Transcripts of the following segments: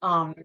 Um,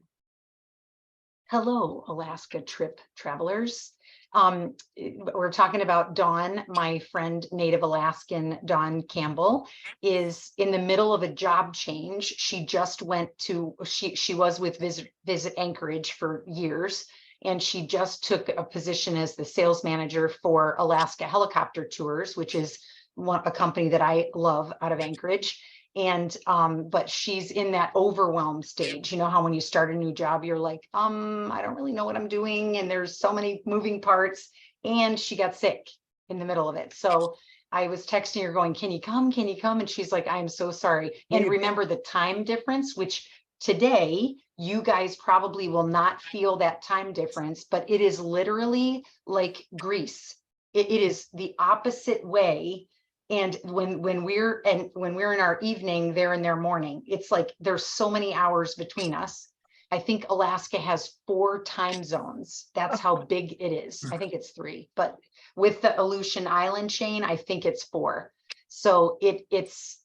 Hello, Alaska trip travelers. We're talking about Dawn, my friend, Native Alaskan Dawn Campbell, is in the middle of a job change. She just went to, she was with Visit Anchorage for years, and she just took a position as the sales manager for Alaska Helicopter Tours, which is a company that I love out of Anchorage. And but she's in that overwhelm stage. You know how when you start a new job, you're like, I don't really know what I'm doing, and there's so many moving parts. And she got sick in the middle of it. So I was texting her going, can you come? Can you come? And she's like, I'm so sorry. And remember the time difference, which today you guys probably will not feel that time difference, but it is literally like Greece. It is the opposite way. And when we're in our evening, they're in their morning. It's like there's so many hours between us. I think Alaska has 4 time zones. That's how big it is. I think it's 3, but with the Aleutian Island chain, I think it's 4. So it's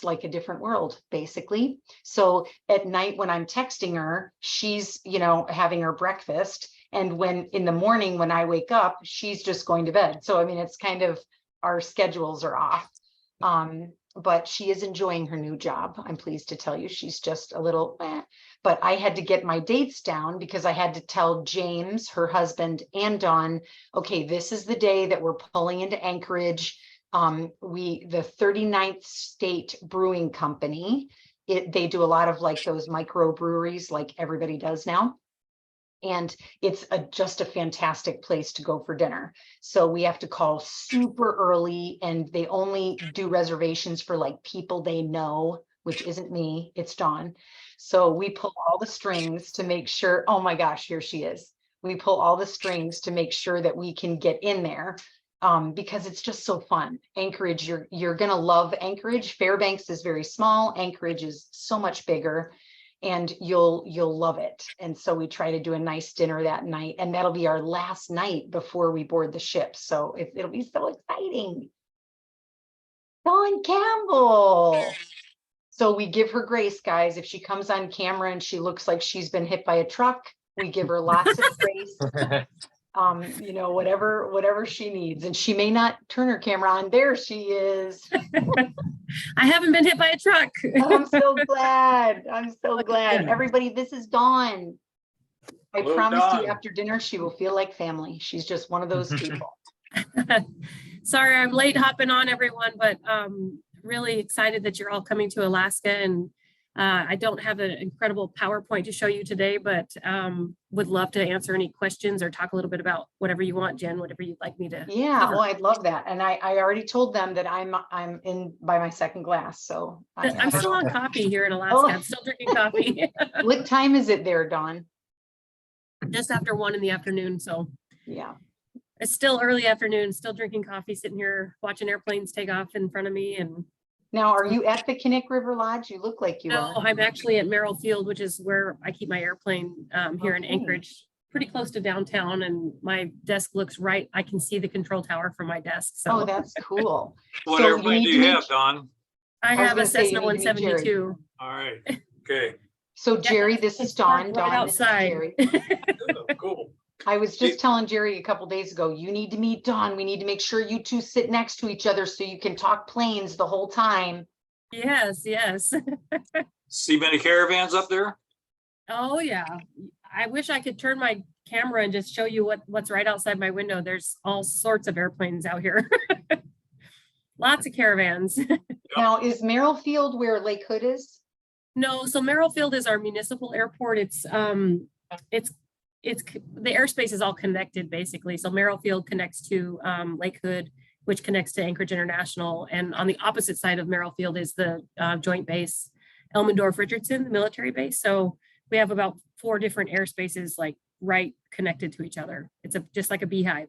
like a different world, basically. So at night when I'm texting her, she's, having her breakfast. And when in the morning, when I wake up, she's just going to bed. So, I mean, it's kind of, our schedules are off. But she is enjoying her new job. I'm pleased to tell you. She's just a little, but I had to get my dates down because I had to tell James, her husband, and Dawn, okay, this is the day that we're pulling into Anchorage. The 39th State Brewing Company, they do a lot of like those micro breweries like everybody does now. And it's just a fantastic place to go for dinner. So we have to call super early, and they only do reservations for like people they know, which isn't me, it's Dawn. So we pull all the strings to make sure, oh my gosh, here she is. We pull all the strings to make sure that we can get in there, because it's just so fun. Anchorage, you're gonna love Anchorage. Fairbanks is very small. Anchorage is so much bigger. And you'll love it. And so we try to do a nice dinner that night, and that'll be our last night before we board the ship. So it'll be so exciting. Dawn Campbell. So we give her grace, guys. If she comes on camera and she looks like she's been hit by a truck, we give her lots of grace. Whatever she needs. And she may not turn her camera on. There she is. I haven't been hit by a truck. I'm so glad. I'm so glad. Everybody, this is Dawn. I promise you after dinner, she will feel like family. She's just one of those people. Sorry, I'm late hopping on, everyone, but really excited that you're all coming to Alaska. And I don't have an incredible PowerPoint to show you today, but would love to answer any questions or talk a little bit about whatever you want, Jen, whatever you'd like me to cover. Well, I'd love that. And I already told them that I'm in by my second glass. So I'm still on coffee here in Alaska. I'm still drinking coffee. What time is it there, Dawn? Just after 1 in the afternoon. So yeah, it's still early afternoon, still drinking coffee, sitting here watching airplanes take off in front of me. And now, are you at the Kinnick River Lodge? You look like you are. No, I'm actually at Merrill Field, which is where I keep my airplane here in Anchorage, pretty close to downtown. And my desk looks right. I can see the control tower from my desk. So. Oh, that's cool. What airplane do you have, Dawn? I have a Cessna 172. All right. Okay. So Jerry, this is Dawn. Right outside. Cool. I was just telling Jerry a couple days ago, you need to meet Dawn. We need to make sure you two sit next to each other so you can talk planes the whole time. Yes. See many caravans up there? Oh yeah. I wish I could turn my camera and just show you what's right outside my window. There's all sorts of airplanes out here. Lots of caravans. Now, is Merrill Field where Lake Hood is? No, so Merrill Field is our municipal airport. It's the airspace is all connected basically. So Merrill Field connects to Lake Hood, which connects to Anchorage International. And on the opposite side of Merrill Field is the joint base, Elmendorf-Richardson, the military base. So we have about 4 different airspaces like right connected to each other. It's just like a beehive.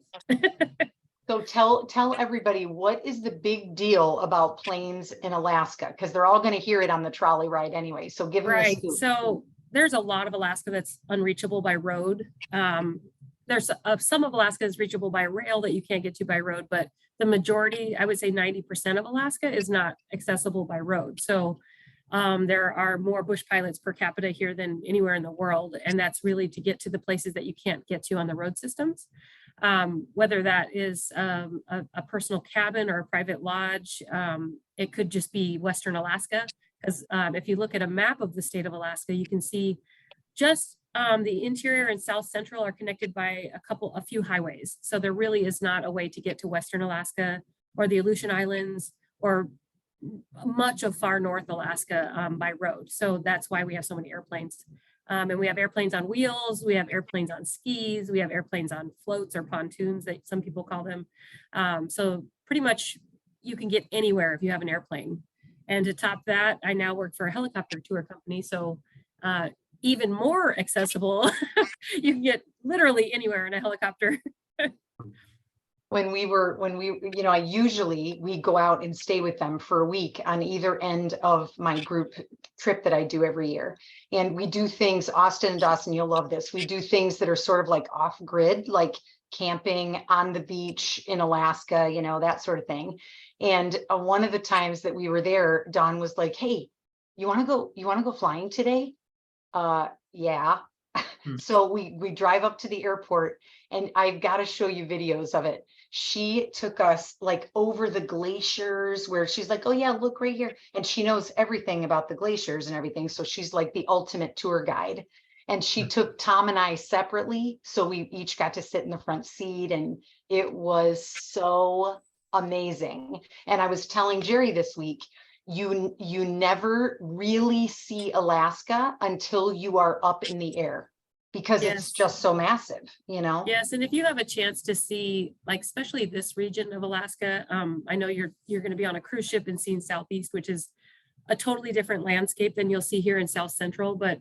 So tell everybody, what is the big deal about planes in Alaska? Because they're all going to hear it on the trolley ride anyway. So give them a scoop. So there's a lot of Alaska that's unreachable by road. There's some of Alaska is reachable by rail that you can't get to by road, but the majority, I would say 90% of Alaska is not accessible by road. So There are more bush pilots per capita here than anywhere in the world. And that's really to get to the places that you can't get to on the road systems. Whether that is a personal cabin or a private lodge, it could just be Western Alaska. Because if you look at a map of the state of Alaska, you can see just the interior and south central are connected by a few highways. So there really is not a way to get to Western Alaska or the Aleutian Islands or much of far north Alaska by road. So that's why we have so many airplanes. And we have airplanes on wheels, we have airplanes on skis, we have airplanes on floats or pontoons that some people call them. So pretty much you can get anywhere if you have an airplane. And to top that, I now work for a helicopter tour company. So even more accessible, you can get literally anywhere in a helicopter. When we, I usually, we go out and stay with them for a week on either end of my group trip that I do every year. And we do things, Austin and Dawson, you'll love this. We do things that are sort of like off grid, like camping on the beach in Alaska, that sort of thing. And one of the times that we were there, Dawn was like, hey, you want to go flying today? Yeah. So we drive up to the airport, and I've got to show you videos of it. She took us like over the glaciers where she's like, oh yeah, look right here. And she knows everything about the glaciers and everything. So she's like the ultimate tour guide. And she took Tom and I separately. So we each got to sit in the front seat, and it was so amazing. And I was telling Jerry this week, you never really see Alaska until you are up in the air, because it's just so massive, Yes, and if you have a chance to see, like, especially this region of Alaska, I know you're going to be on a cruise ship and seeing Southeast, which is a totally different landscape than you'll see here in South Central. But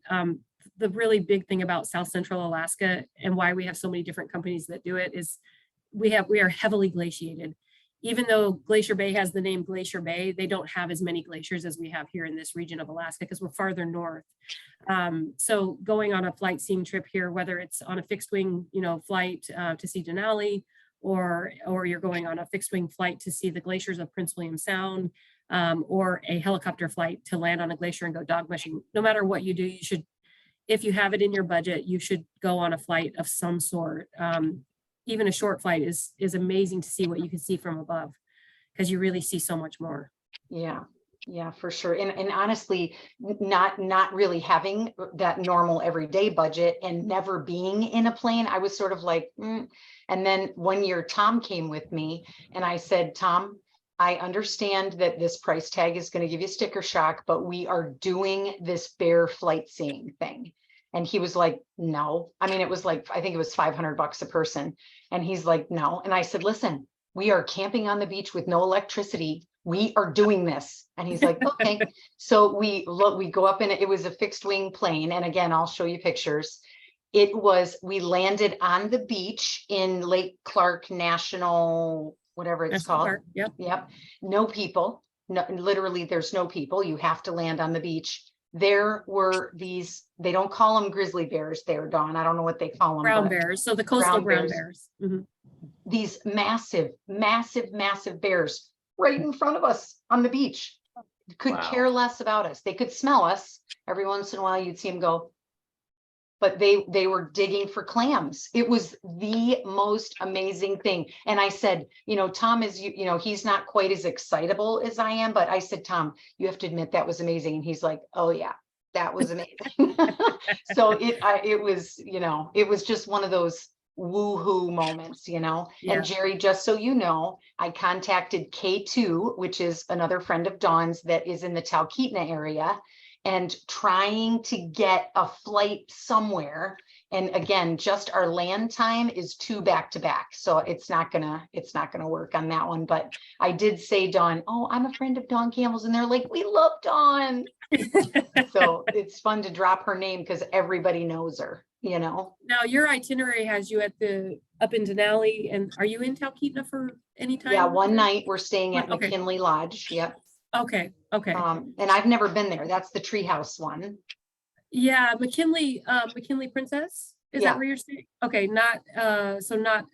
the really big thing about South Central Alaska and why we have so many different companies that do it is we are heavily glaciated. Even though Glacier Bay has the name Glacier Bay, they don't have as many glaciers as we have here in this region of Alaska because we're farther north. So going on a flight seeing trip here, whether it's on a fixed wing, flight to see Denali, or you're going on a fixed wing flight to see the glaciers of Prince William Sound, or a helicopter flight to land on a glacier and go dog mushing. No matter what you do, you should, if you have it in your budget, you should go on a flight of some sort. Even a short flight is amazing to see what you can see from above, because you really see so much more. Yeah, for sure. And honestly, not really having that normal everyday budget and never being in a plane, I was sort of like, And then one year Tom came with me, and I said, Tom, I understand that this price tag is going to give you sticker shock, but we are doing this bear flight seeing thing. And he was like, no. I mean, it was like, I think it was $500 a person. And he's like, no. And I said, listen, we are camping on the beach with no electricity. We are doing this. And he's like, okay. So we go up in it. It was a fixed wing plane. And again, I'll show you pictures. We landed on the beach in Lake Clark National, whatever it's called. Park. Yep. No people. No, literally there's no people. You have to land on the beach. There were these, they don't call them grizzly bears there, Dawn. I don't know what they call them. Brown bears. So the coastal brown bears. Mm-hmm. These massive bears right in front of us on the beach. Could care less about us. They could smell us. Every once in a while you'd see them go, but they were digging for clams. It was the most amazing thing. And I said, Tom is, he's not quite as excitable as I am, but I said, Tom, you have to admit that was amazing. And he's like, oh yeah, that was amazing. So it was just one of those woohoo moments, Yeah. And Jerry, just so you know, I contacted K2, which is another friend of Dawn's that is in the Talkeetna area, and trying to get a flight somewhere. And again, just our land time is 2 back-to-back. So it's not gonna work on that one. But I did say, Dawn, oh, I'm a friend of Dawn Campbell's. And they're like, we love Dawn. So it's fun to drop her name because everybody knows her, Now your itinerary has you up in Denali, and are you in Talkeetna for any time? Yeah, one night we're staying at Okay. McKinley Lodge. Yep. Okay. And I've never been there. That's the treehouse one. Yeah, McKinley Princess. Is Yeah. that where you're staying? Okay, not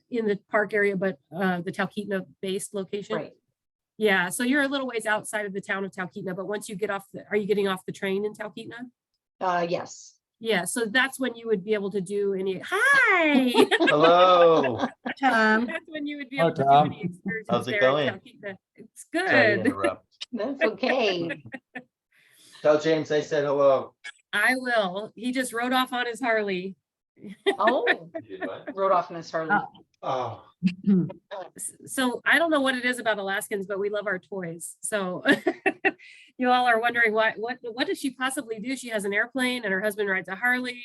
in the park area, but the Talkeetna based location. Right. Yeah, so you're a little ways outside of the town of Talkeetna, but once you get off are you getting off the train in Talkeetna? Yes. Yeah, so that's when you would be able to do any, hi! Hello. Tom. That's when you would be Hi, able to do Tom. any excursions How's it there in going? Talkeetna. It's Sorry to good. interrupt. That's okay. Tell James I said hello. I will. He just rode off on his Harley. Oh, You did what? rode off in his Harley. Oh, So I don't know what it is about Alaskans, but we love our toys. So you all are wondering what does she possibly do? She has an airplane and her husband rides a Harley.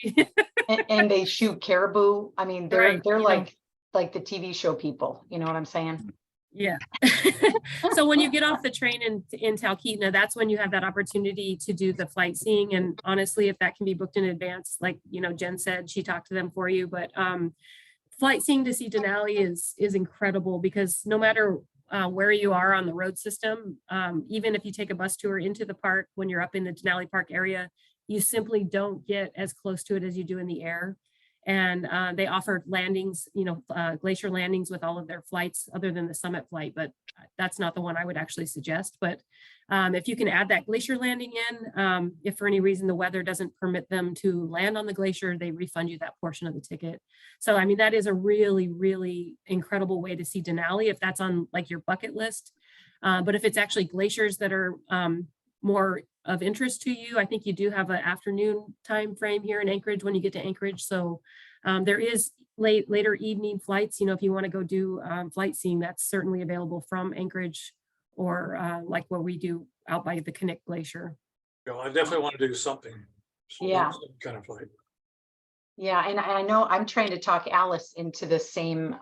And they shoot caribou. I mean, they're Right, they're you know. like the TV show people. You know what I'm saying? Yeah. So when you get off the train in Talkeetna, that's when you have that opportunity to do the flight seeing. And honestly, if that can be booked in advance, like, Jen said, she talked to them for you, but flight seeing to see Denali is incredible because no matter where you are on the road system, even if you take a bus tour into the park, when you're up in the Denali Park area, you simply don't get as close to it as you do in the air. And they offered landings, glacier landings with all of their flights other than the summit flight, but that's not the one I would actually suggest. But if you can add that glacier landing in, if for any reason the weather doesn't permit them to land on the glacier, they refund you that portion of the ticket. So, I mean, that is a really, really incredible way to see Denali if that's on like your bucket list. But if it's actually glaciers that are more of interest to you, I think you do have an afternoon time frame here in Anchorage when you get to Anchorage. So there is later evening flights, if you want to go do flight seeing, that's certainly available from Anchorage or like what we do out by the Knik Glacier. I definitely want to do something. Yeah. Some kind of flight. Yeah, and I know I'm trying to talk Alice into the same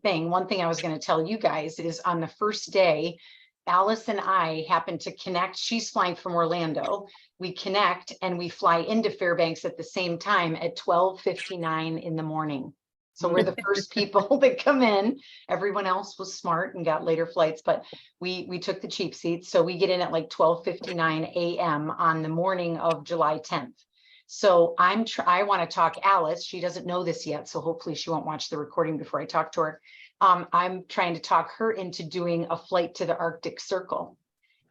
thing. One thing I was going to tell you guys is on the first day, Alice and I happened to connect. She's flying from Orlando. We connect and we fly into Fairbanks at the same time at 12:59 in the morning. So we're the first people that come in. Everyone else was smart and got later flights, but we took the cheap seats. So we get in at like 12:59 a.m. on the morning of July 10th. So I want to talk Alice. She doesn't know this yet, so hopefully she won't watch the recording before I talk to her. I'm trying to talk her into doing a flight to the Arctic Circle.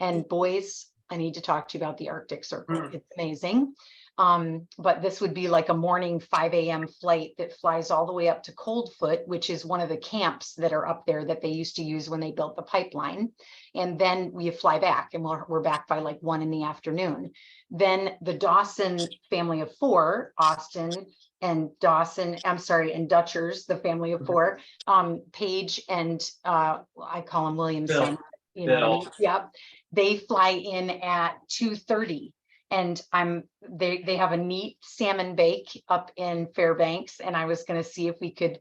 And boys, I need to talk to you about the Arctic Circle. It's amazing. But this would be like a morning 5 a.m. flight that flies all the way up to Coldfoot, which is one of the camps that are up there that they used to use when they built the pipeline. And then we fly back and we're back by like 1 p.m. Then the Dawson family of 4, Austin and Dawson, and Dutchers, the family of 4, Paige and I call him Williamson, Bill. Yep. They fly in at 2:30. And they have a neat salmon bake up in Fairbanks. And I was going to see if we could,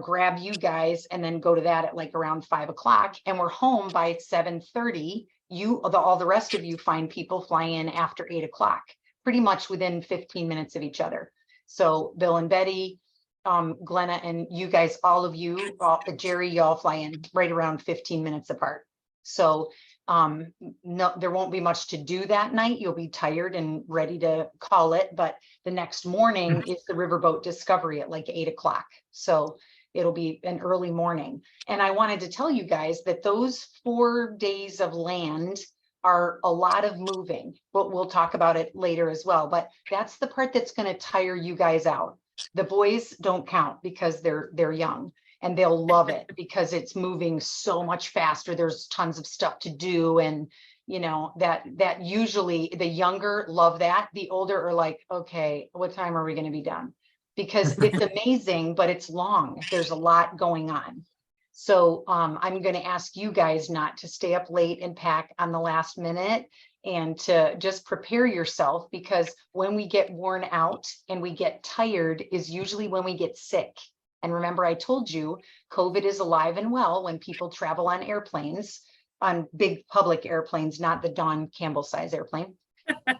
grab you guys and then go to that at like around 5 o'clock. And we're home by 7:30. All the rest of you find people flying in after 8 o'clock, pretty much within 15 minutes of each other. So Bill and Betty, Glenna, and you guys, all of you, Jerry, y'all fly in right around 15 minutes apart. So no, there won't be much to do that night. You'll be tired and ready to call it, but the next morning is the riverboat discovery at like 8 o'clock. So it'll be an early morning. And I wanted to tell you guys that those 4 days of land are a lot of moving, but we'll talk about it later as well. But that's the part that's going to tire you guys out. The boys don't count because they're young. And they'll love it because it's moving so much faster. There's tons of stuff to do. And, that usually the younger love that. The older are like, okay, what time are we going to be done? Because it's amazing, but it's long. There's a lot going on. So I'm going to ask you guys not to stay up late and pack on the last minute and to just prepare yourself, because when we get worn out and we get tired is usually when we get sick. And remember, I told you, COVID is alive and well when people travel on airplanes, on big public airplanes, not the Don Campbell size airplane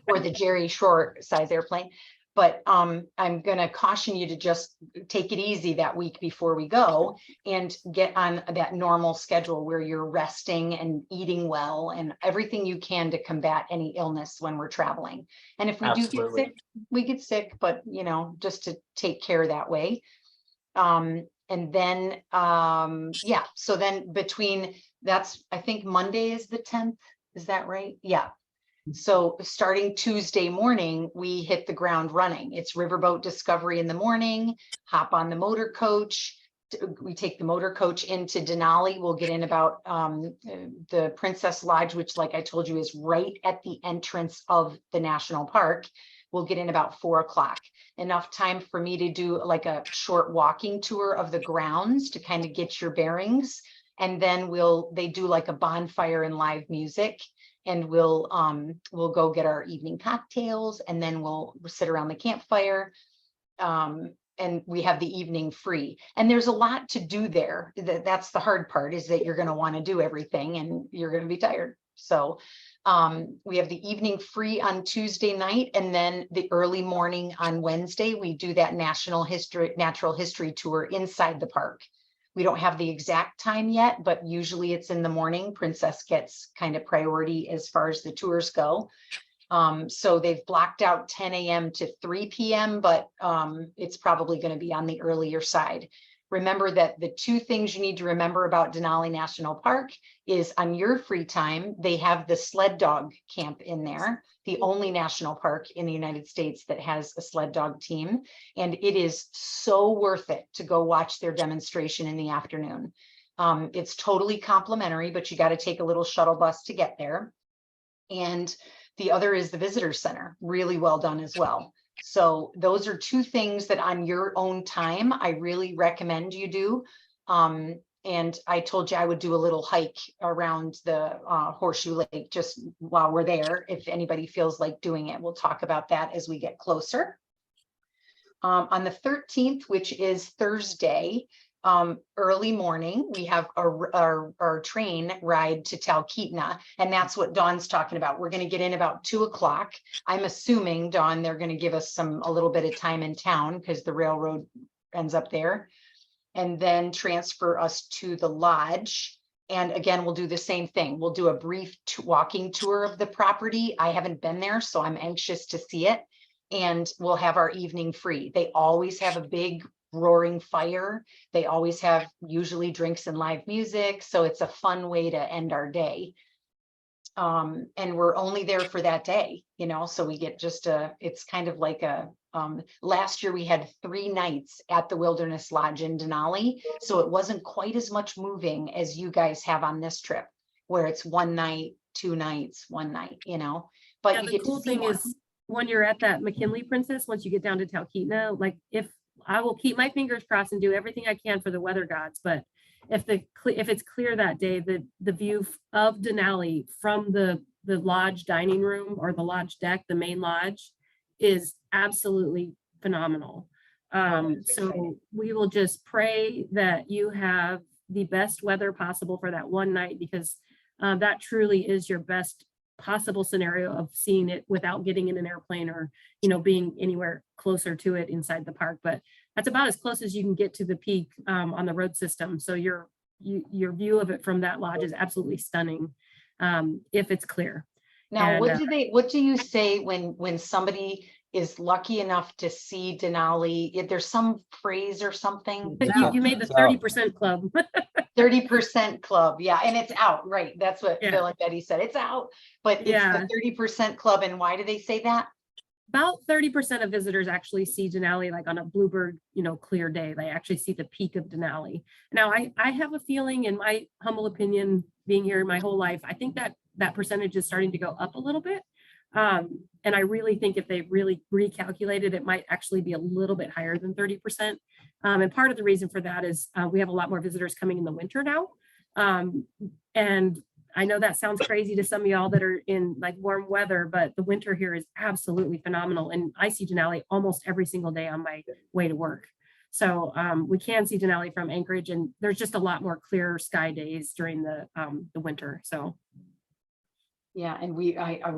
or the Jerry Shore size airplane. But I'm going to caution you to just take it easy that week before we go and get on that normal schedule where you're resting and eating well and everything you can to combat any illness when we're traveling. And if we do get sick, we get sick, but just to take care that way. And then, so then between That's, I think Monday is the 10th. Is that right? Yeah. So starting Tuesday morning, we hit the ground running. It's riverboat discovery in the morning, hop on the motor coach. We take the motor coach into Denali. We'll get in about the Princess Lodge, which, like I told you, is right at the entrance of the national park. We'll get in about 4 o'clock. Enough time for me to do like a short walking tour of the grounds to kind of get your bearings. And then they do like a bonfire and live music. And we'll go get our evening cocktails, and then we'll sit around the campfire. And we have the evening free. And there's a lot to do there. That's the hard part, is that you're going to want to do everything and you're going to be tired. So we have the evening free on Tuesday night, and then the early morning on Wednesday, we do that natural history tour inside the park. We don't have the exact time yet, but usually it's in the morning. Princess gets kind of priority as far as the tours go. So they've blocked out 10 a.m. to 3 p.m., but it's probably going to be on the earlier side. Remember that the 2 things you need to remember about Denali National Park is, on your free time, they have the sled dog camp in there, the only national park in the United States that has a sled dog team. And it is so worth it to go watch their demonstration in the afternoon. It's totally complimentary, but you got to take a little shuttle bus to get there. And the other is the visitor center, really well done as well. So those are 2 things that on your own time, I really recommend you do. And I told you I would do a little hike around the Horseshoe Lake just while we're there. If anybody feels like doing it, we'll talk about that as we get closer. On the 13th, which is Thursday, early morning, we have our train ride to Talkeetna, and that's what Dawn's talking about. We're going to get in about 2 o'clock. I'm assuming, Dawn, they're going to give us a little bit of time in town because the railroad ends up there, and then transfer us to the lodge. And again, we'll do the same thing. We'll do a brief walking tour of the property. I haven't been there, so I'm anxious to see it. And we'll have our evening free. They always have a big roaring fire. They always have usually drinks and live music. So it's a fun way to end our day. And we're only there for that day, so we get it's kind of like last year we had 3 nights at the Wilderness Lodge in Denali. So it wasn't quite as much moving as you guys have on this trip, where it's 1 night, 2 nights, 1 night, but Yeah, you the get cool to see thing more. is, when you're at that McKinley Princess, once you get down to Talkeetna, like, if I will keep my fingers crossed and do everything I can for the weather gods, but if it's clear that day, the view of Denali from the lodge dining room or the lodge deck, the main lodge, is absolutely phenomenal. So we will just pray that you have the best weather possible for that 1 night, because that truly is your best possible scenario of seeing it without getting in an airplane or being anywhere closer to it inside the park. But that's about as close as you can get to the peak on the road system. So your view of it from that lodge is absolutely stunning, if it's clear. Now, And, what do you say when somebody is lucky enough to see Denali? If there's some phrase or something. you made the 30% club. 30% club, yeah, and it's out, right? That's what Yeah. Bill and Betty said. It's out, but it's Yeah. the 30% club. And why do they say that? About 30% of visitors actually see Denali, like on a bluebird, clear day. They actually see the peak of Denali. Now, I have a feeling, in my humble opinion, being here my whole life, I think that percentage is starting to go up a little bit. And I really think if they really recalculated, it might actually be a little bit higher than 30%. And part of the reason for that is we have a lot more visitors coming in the winter now. And I know that sounds crazy to some of y'all that are in like warm weather, but the winter here is absolutely phenomenal. And I see Denali almost every single day on my way to work. So we can see Denali from Anchorage, and there's just a lot more clear sky days during the winter. So. Yeah, and we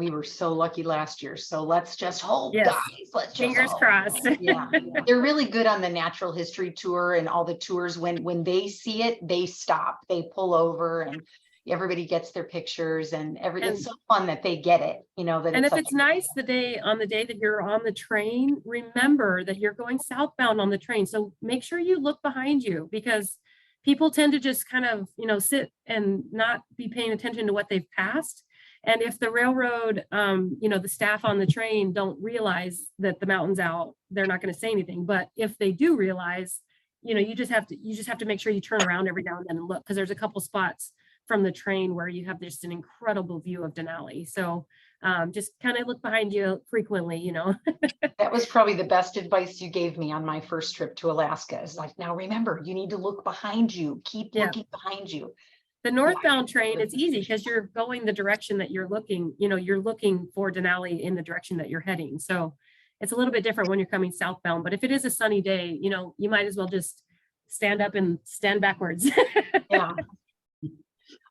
were so lucky last year. So let's just hope, Yes. guys. Let's just Fingers hope. crossed. Yeah, they're really good on the natural history tour and all the tours. When they see it, they stop, they pull over, and everybody gets their pictures, and it's so fun that they get it. That. And if it's nice on the day that you're on the train, remember that you're going southbound on the train. So make sure you look behind you, because people tend to just kind of, sit and not be paying attention to what they've passed. And if the railroad, the staff on the train don't realize that the mountain's out, they're not going to say anything. But if they do realize, you just have to make sure you turn around every now and then and look, because there's a couple spots from the train where you have just an incredible view of Denali. So just kind of look behind you frequently, That was probably the best advice you gave me on my first trip to Alaska. Is like, now remember, you need to look behind you. Keep looking behind you. The northbound train, it's easy because you're going the direction that you're looking, you're looking for Denali in the direction that you're heading. So it's a little bit different when you're coming southbound, but if it is a sunny day, you might as well just stand up and stand backwards. Yeah.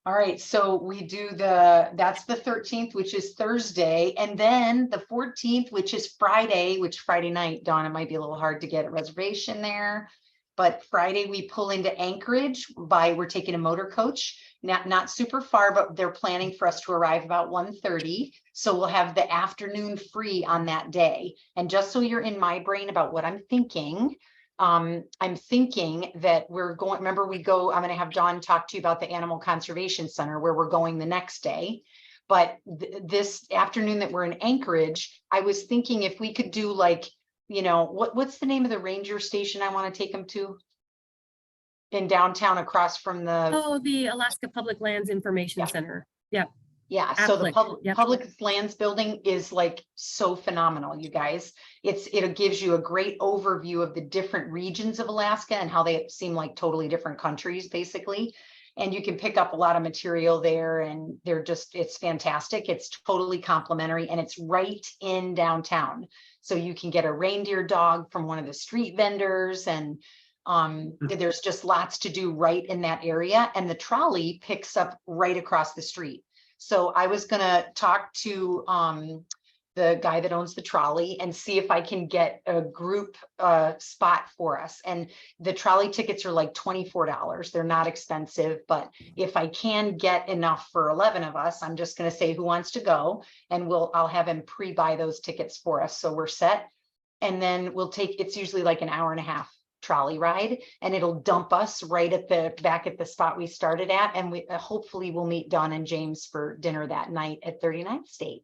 All right, so we do that's the 13th, which is Thursday, and then the 14th, which is Friday, Friday night, Dawn, it might be a little hard to get a reservation there. But Friday we pull into Anchorage we're taking a motor coach, not super far, but they're planning for us to arrive about 1:30. So we'll have the afternoon free on that day. And just so you're in my brain about what I'm thinking that we're going, remember I'm going to have Dawn talk to you about the Animal Conservation Center where we're going the next day. But this afternoon that we're in Anchorage, I was thinking if we could do what's the name of the ranger station I want to take them to in downtown across from the Alaska Public Lands Information Center. Yeah. Yeah, so the Yep. public lands building is so phenomenal, you guys. It gives you a great overview of the different regions of Alaska and how they seem like totally different countries, basically. And you can pick up a lot of material there, and it's fantastic. It's totally complimentary, and it's right in downtown. So you can get a reindeer dog from one of the street vendors, and there's just lots to do right in that area. And the trolley picks up right across the street. So I was going to talk to the guy that owns the trolley and see if I can get a group spot for us. And the trolley tickets are like $24. They're not expensive, but if I can get enough for 11 of us, I'm just going to say who wants to go, and I'll have him pre-buy those tickets for us. So we're set. And then it's usually like an hour and a half trolley ride, and it'll dump us right back at the spot we started at, and we hopefully we'll meet Dawn and James for dinner that night at 39th State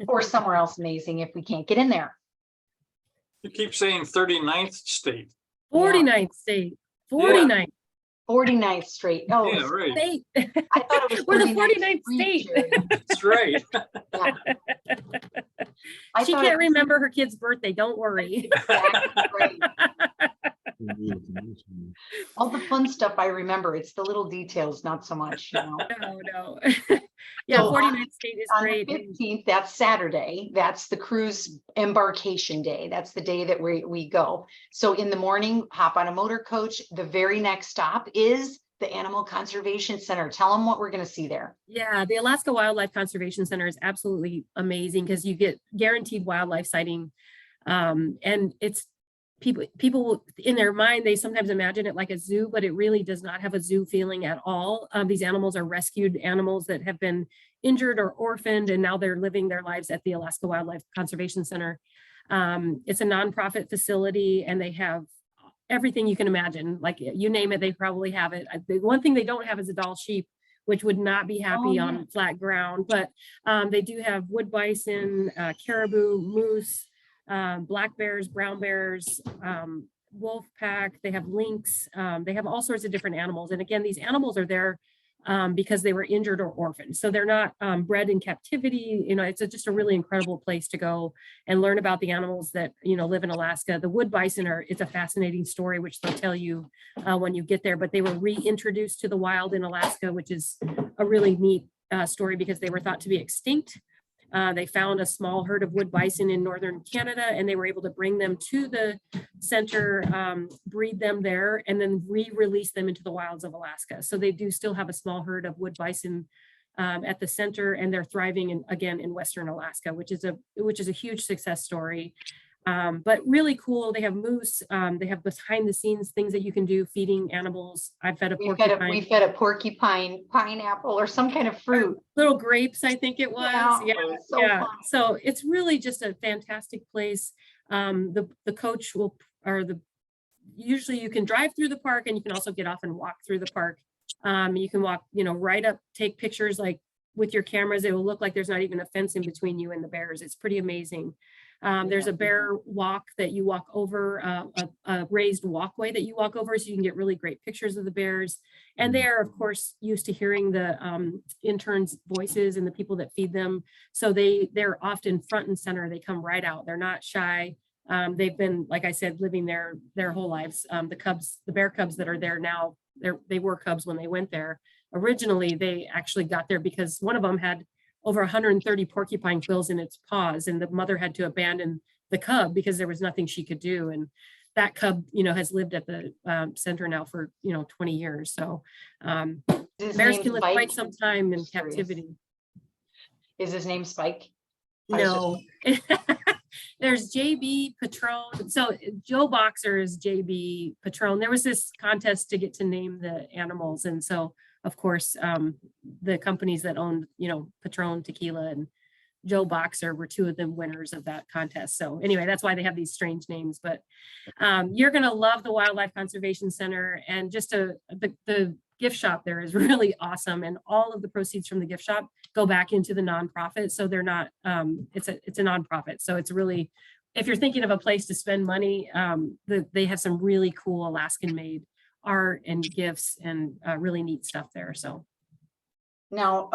or somewhere else amazing if we can't get in there. You keep saying 39th State. 49th State. 49th. 49th Street. Oh, Yeah, right. State. I thought it was We're the 49th 49th state. Jerry. That's right. Yeah. She can't remember her kid's birthday. Don't worry. Exactly right. All the fun stuff I remember. It's the little details, not so much. No. Yeah, So 49th State is on great. the 15th, that's Saturday. That's the cruise embarkation day. That's the day that we go. So in the morning, hop on a motor coach. The very next stop is the Animal Conservation Center. Tell them what we're going to see there. Yeah, the Alaska Wildlife Conservation Center is absolutely amazing because you get guaranteed wildlife sighting. And it's people in their mind, they sometimes imagine it like a zoo, but it really does not have a zoo feeling at all. These animals are rescued animals that have been injured or orphaned, and now they're living their lives at the Alaska Wildlife Conservation Center. It's a nonprofit facility, and they have everything you can imagine. Like you name it, they probably have it. The one thing they don't have is a Dall sheep, which would not be happy on flat ground, but they do have wood bison, caribou, moose, black bears, brown bears, wolf pack. They have lynx. They have all sorts of different animals. And again, these animals are there because they were injured or orphaned. So they're not bred in captivity. It's just a really incredible place to go and learn about the animals that, live in Alaska. The wood bison it's a fascinating story, which they'll tell you when you get there, but they were reintroduced to the wild in Alaska, which is a really neat story because they were thought to be extinct. They found a small herd of wood bison in northern Canada, and they were able to bring them to the center, breed them there, and then re-release them into the wilds of Alaska. So they do still have a small herd of wood bison at the center, and they're thriving again in Western Alaska, which is a huge success story. But really cool. They have moose. They have behind the scenes things that you can do feeding animals. I fed a porcupine. We fed a porcupine, pineapple, or some kind of fruit. Little grapes, I think it was. Yeah, Yeah. so Yeah. fun. So it's really just a fantastic place. The coach usually you can drive through the park, and you can also get off and walk through the park. You can walk, right up, take pictures like with your cameras. It will look like there's not even a fence in between you and the bears. It's pretty amazing. There's a bear walk that you walk over, a raised walkway that you walk over, so you can get really great pictures of the bears. And they are, of course, used to hearing the interns' voices and the people that feed them. So they're often front and center. They come right out. They're not shy. They've been, like I said, living their whole lives. The bear cubs that are there now, they were cubs when they went there. Originally, they actually got there because one of them had over 130 porcupine quills in its paws, and the mother had to abandon the cub because there was nothing she could do. And that cub, has lived at the center now for 20 years. So bears can live quite some time in captivity. Is his name Spike? No. There's JB Patron. So Joe Boxer is JB Patron. There was this contest to get to name the animals. And so, of course, the companies that owned, Patron Tequila and Joe Boxer were two of the winners of that contest. So anyway, that's why they have these strange names. But you're going to love the Wildlife Conservation Center. And just the gift shop there is really awesome. And all of the proceeds from the gift shop go back into the nonprofit. So they're not, it's a nonprofit. So it's really, if you're thinking of a place to spend money, they have some really cool Alaskan made art and gifts and really neat stuff there. So now,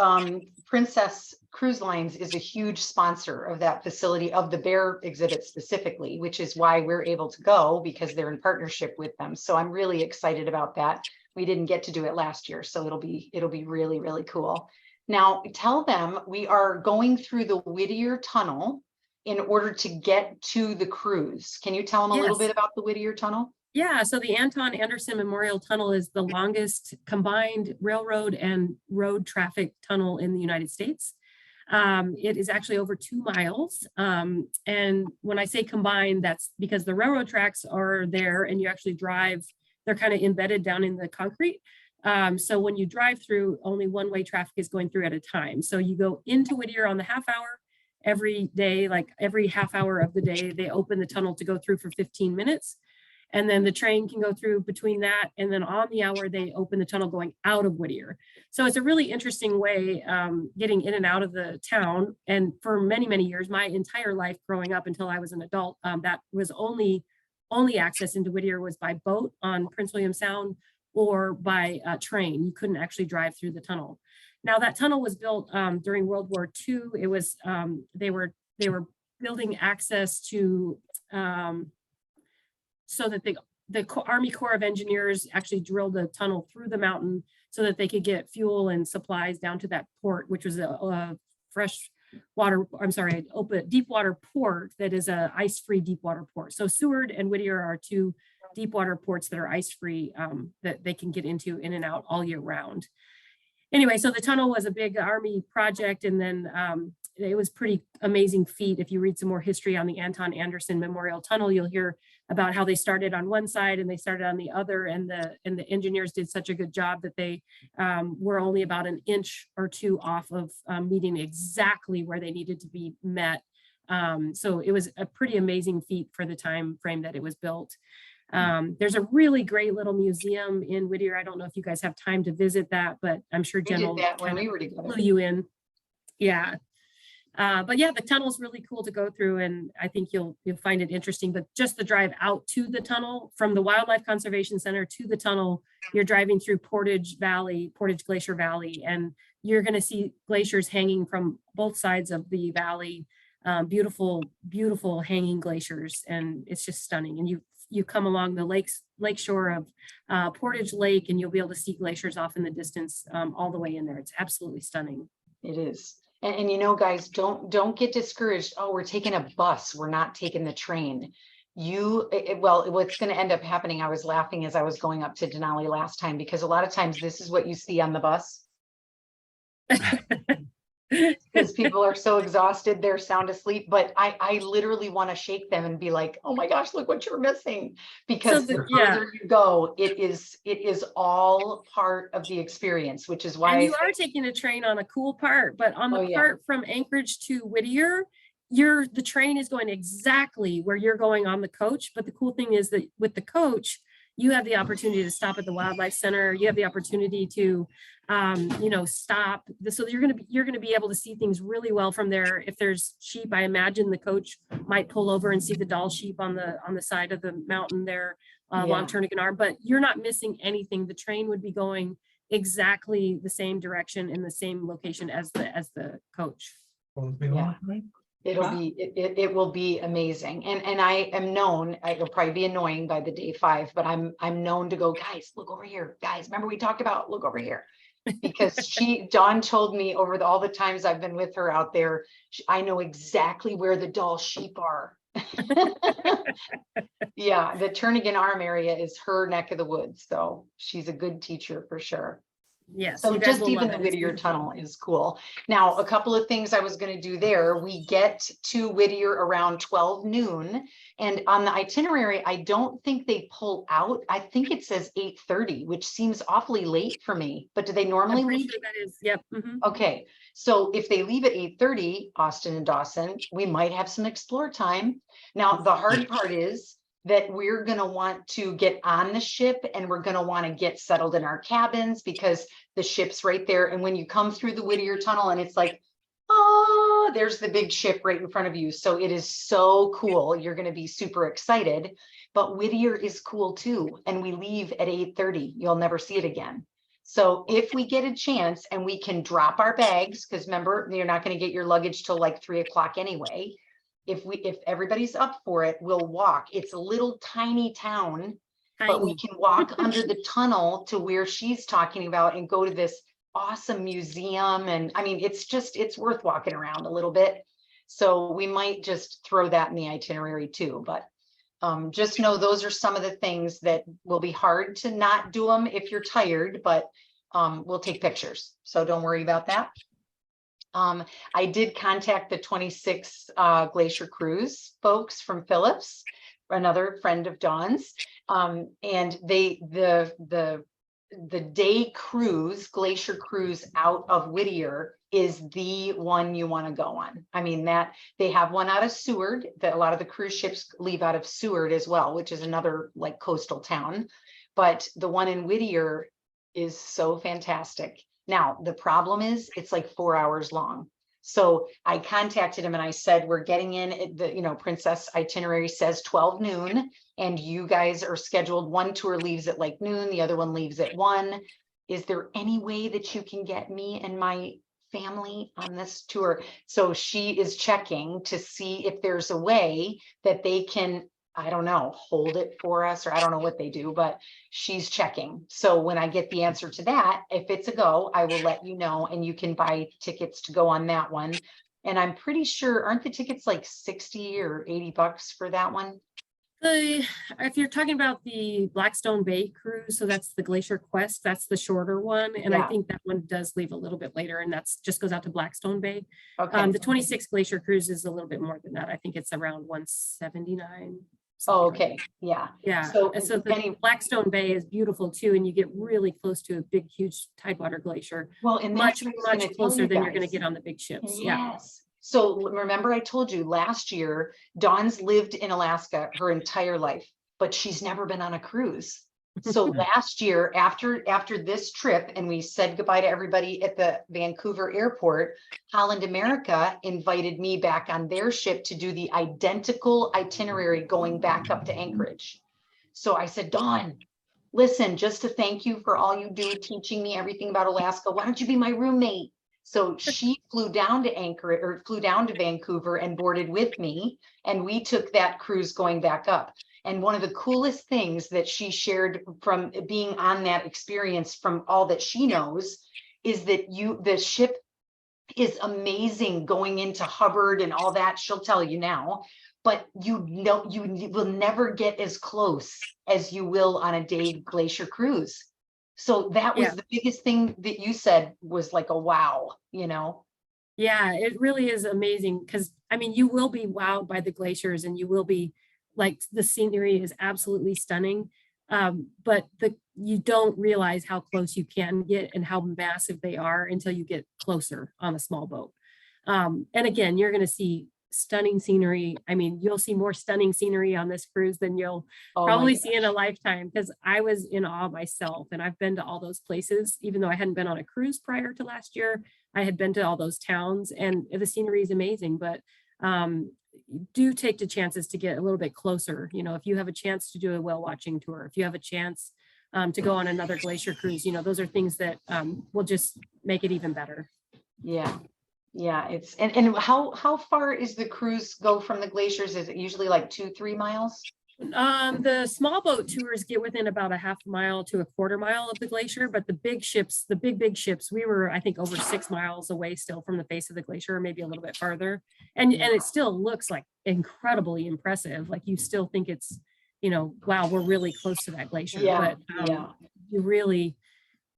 Princess Cruise Lines is a huge sponsor of that facility, of the bear exhibit specifically, which is why we're able to go, because they're in partnership with them. So I'm really excited about that. We didn't get to do it last year, so it'll be really, really cool. Now, tell them we are going through the Whittier Tunnel in order to get to the cruise. Can you tell them a little bit about the Whittier Tunnel? Yeah, so the Anton Anderson Memorial Tunnel is the longest combined railroad and road traffic tunnel in the United States. It is actually over 2 miles. And when I say combined, that's because the railroad tracks are there and you actually drive, they're kind of embedded down in the concrete. So when you drive through, only one-way traffic is going through at a time. So you go into Whittier on the half hour every day, like every half hour of the day, they open the tunnel to go through for 15 minutes. And then the train can go through between that. And then on the hour, they open the tunnel going out of Whittier. So it's a really interesting way getting in and out of the town. And for many, many years, my entire life growing up until I was an adult, that was only access into Whittier was by boat on Prince William Sound or by train. You couldn't actually drive through the tunnel. Now that tunnel was built during World War II. It was, they were building access to, so that the Army Corps of Engineers actually drilled a tunnel through the mountain so that they could get fuel and supplies down to that port, which was a deep water port that is a ice-free deep water port. So Seward and Whittier are 2 deep water ports that are ice-free that they can get into in and out all year round. Anyway, so the tunnel was a big Army project, and then it was pretty amazing feat. If you read some more history on the Anton Anderson Memorial Tunnel, you'll hear about how they started on one side and they started on the other, and the engineers did such a good job that they were only about an inch or 2 off of meeting exactly where they needed to be met. So it was a pretty amazing feat for the time frame that it was built. There's a really great little museum in Whittier. I don't know if you guys have time to visit that, but I'm sure Jen will kind of clue you in. Yeah. But yeah, the tunnel is really cool to go through, and I think you'll find it interesting. But just the drive out to the tunnel from the Wildlife Conservation Center to the tunnel, you're driving through Portage Glacier Valley, and you're going to see glaciers hanging from both sides of the valley. Beautiful, beautiful hanging glaciers, and it's just stunning. And you come along the lake shore of Portage Lake, and you'll be able to see glaciers off in the distance all the way in there. It's absolutely stunning. It is. And guys, don't get discouraged. Oh, we're taking a bus. We're not taking the train. What's going to end up happening, I was laughing as I was going up to Denali last time, because a lot of times this is what you see on the bus. Because people are so exhausted, they're sound asleep. But I literally want to shake them and be like, oh my gosh, look what you're missing. Because the further you go, it is all part of the experience, which is why. And you are taking a train on a cool part, but on the part from Anchorage to Whittier, the train is going exactly where you're going on the coach. But the cool thing is that with the coach, you have the opportunity to stop at the wildlife center. You have the opportunity to, stop. So you're going to be able to see things really well from there. If there's sheep, I imagine the coach might pull over and see the doll sheep on the side of the mountain there along Turnagain Arm. But you're not missing anything. The train would be going exactly the same direction in the same location as the coach. Yeah. It will be amazing. And I am known, it'll probably be annoying by the day 5, but I'm known to go, guys, look over here. Guys, remember we talked about, look over here. Because Dawn told me over all the times I've been with her out there, I know exactly where the doll sheep are. Yeah, the Turnagain Arm area is her neck of the woods. So she's a good teacher for sure. Yes. So you guys just will even love the it. It's Whittier beautiful. Tunnel is cool. Now, a couple of things I was going to do there. We get to Whittier around 12 noon. And on the itinerary, I don't think they pull out. I think it says 8:30, which seems awfully late for me. But do they I'm normally pretty leave? sure that is, yep. Mhm. Okay, so if they leave at 8:30, Austin and Dawson, we might have some explore time. Now, the hard part is that we're gonna want to get on the ship and we're gonna want to get settled in our cabins because the ship's right there. And when you come through the Whittier Tunnel and it's like, oh, there's the big ship right in front of you. So it is so cool. You're gonna be super excited. But Whittier is cool too. And we leave at 8:30. You'll never see it again. So if we get a chance and we can drop our bags, because remember, you're not going to get your luggage till like 3 o'clock anyway. If everybody's up for it, we'll walk. It's a little tiny town, but we Tiny. can walk under the tunnel to where she's talking about and go to this awesome museum. And I mean, it's worth walking around a little bit. So we might just throw that in the itinerary too, but just know those are some of the things that will be hard to not do them if you're tired, but we'll take pictures. So don't worry about that. I did contact the 26 Glacier Cruise folks from Phillips, another friend of Dawn's, and the day cruise, Glacier Cruise out of Whittier is the one you want to go on. I mean, that they have one out of Seward, that a lot of the cruise ships leave out of Seward as well, which is another like coastal town. But the one in Whittier is so fantastic. Now, the problem is it's like 4 hours long. So I contacted him and I said, we're getting in at the, Princess itinerary says 12 noon and you guys are scheduled. One tour leaves at like noon. The other one leaves at 1. Is there any way that you can get me and my family on this tour? So she is checking to see if there's a way that they can, I don't know, hold it for us, or I don't know what they do, but she's checking. So when I get the answer to that, if it's a go, I will let you know and you can buy tickets to go on that one. And I'm pretty sure, aren't the tickets like 60 or 80 bucks for that one? If you're talking about the Blackstone Bay cruise, so that's the Glacier Quest, that's the shorter one. And I Yeah. think that one does leave a little bit later and that's just goes out to Blackstone Bay. Okay. The 26 Glacier cruise is a little bit more than that. I think it's around 179. Oh, something like okay. Yeah. Yeah, So, and so the any, Blackstone Bay is beautiful too, and you get really close to a big, huge tidewater glacier, well, and much, that's what I was gonna much tell closer you than you're gonna guys. get on the big ships. Yeah, Yes. So remember I told you last year, Dawn's lived in Alaska her entire life, but she's never been on a cruise. So last year, after this trip, and we said goodbye to everybody at the Vancouver airport, Holland America invited me back on their ship to do the identical itinerary going back up to Anchorage. So I said, Dawn, listen, just to thank you for all you do, teaching me everything about Alaska, why don't you be my roommate? So she flew down to Anchorage, or flew down to Vancouver and boarded with me. And we took that cruise going back up. And one of the coolest things that she shared from being on that experience, from all that she knows, is that the ship is amazing going into Hubbard and all that. She'll tell you now, but you will never get as close as you will on a day glacier cruise. So that was Yeah. the biggest thing that you said was like a wow, yeah, it really is amazing because I mean, you will be wowed by the glaciers, and you will be like the scenery is absolutely stunning. But you don't realize how close you can get and how massive they are until you get closer on a small boat. And again, you're going to see stunning scenery. I mean, you'll see more stunning scenery on this cruise than you'll Oh my probably see in a gosh. lifetime, because I was in awe myself, and I've been to all those places, even though I hadn't been on a cruise prior to last year. I had been to all those towns, and the scenery is amazing, but do take the chances to get a little bit closer. You know, if you have a chance to do a whale watching tour, if you have a chance to go on another glacier cruise, you know, those are things that will just make it even better. Yeah. Yeah, it's and how far is the cruise go from the glaciers? Is it usually like 2-3 miles? The small boat tours get within about a half mile to a quarter mile of the glacier, but the big ships, the big ships, we were, I think, over 6 miles away still from the face of the glacier, or maybe a little bit farther. And it still looks like incredibly impressive. Like you still think it's, you know, wow, we're really close to that glacier. Yeah, But yeah. you really,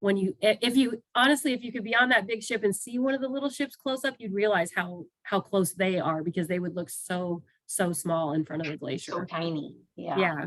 when you, if you honestly, if you could be on that big ship and see one of the little ships close up, you'd realize how close they are, because they would look so small in front of the So glacier. tiny. Yeah. Yeah.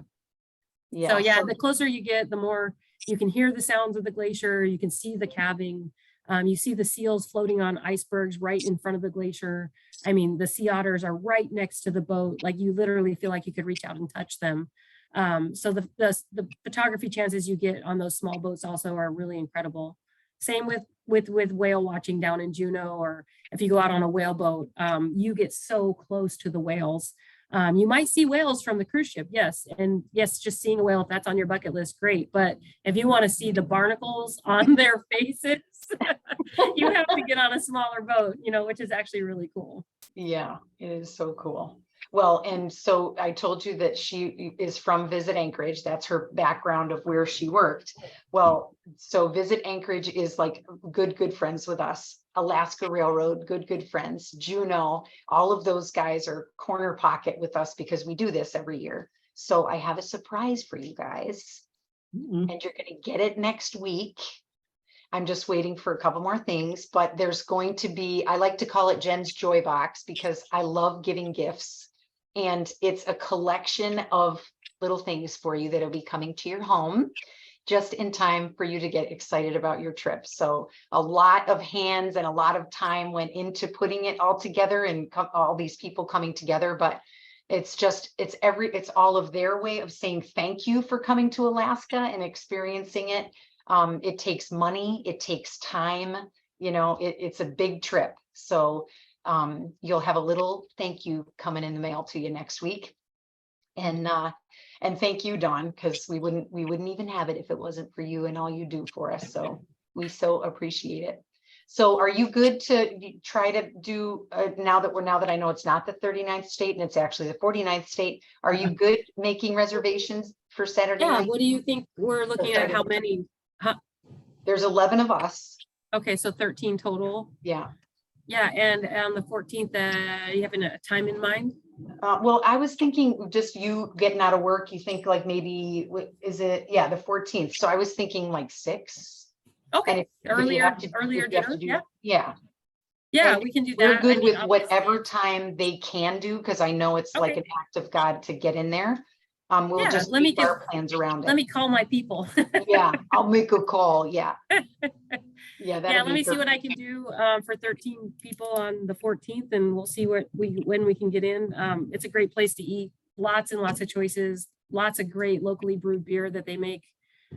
Yeah. So yeah, the closer you get, the more you can hear the sounds of the glacier. You can see the calving. You see the seals floating on icebergs right in front of the glacier. I mean, the sea otters are right next to the boat. Like you literally feel like you could reach out and touch them. So the photography chances you get on those small boats also are really incredible. Same with whale watching down in Juneau, or if you go out on a whale boat, you get so close to the whales. You might see whales from the cruise ship, yes. And yes, just seeing a whale, if that's on your bucket list, great. But if you want to see the barnacles on their faces, you have to get on a smaller boat, you know, which is actually really cool. Yeah, it is so cool. Well, and so I told you that she is from Visit Anchorage. That's her background of where she worked. Well, so Visit Anchorage is like good friends with us. Alaska Railroad, good friends. Juneau, all of those guys are corner pocket with us because we do this every year. So I have a surprise for you guys, and you're going to get it next week. I'm just waiting for a couple more things, but there's going to be, I like to call it Jen's Joy Box because I love giving gifts. And it's a collection of little things for you that'll be coming to your home just in time for you to get excited about your trip. So a lot of hands and a lot of time went into putting it all together, and all these people coming together, but it's all of their way of saying thank you for coming to Alaska and experiencing it. It takes money, it takes time, you know, it's a big trip. So you'll have a little thank you coming in the mail to you next week. And thank you, Dawn, because we wouldn't even have it if it wasn't for you and all you do for us. So we so appreciate it. So are you good to try to do now that I know it's not the 39th state and it's actually the 49th state, are you good making reservations for Saturday Yeah, night? what do you think we're looking at? How many? There's 11 of us. Okay, so 13 total. Yeah. Yeah, and on the 14th, you having a time in mind? Well, I was thinking just you getting out of work, you think like maybe, is it, yeah, the 14th. So I was thinking like 6. Okay, if you earlier have to dinner, do- Yeah. yeah, And we can do We're that. good I mean, with obviously- whatever time they can do, because I know it's like Okay. an act of God to get in there. We'll Yeah, just let me make our plans around Let it. me call my people. Yeah, I'll make a call. Yeah. Yeah, Yeah, that'd let me be see what I perfect. can do for 13 people on the 14th, and we'll see when we can get in. It's a great place to eat. Lots and lots of choices. Lots of great locally brewed beer that they make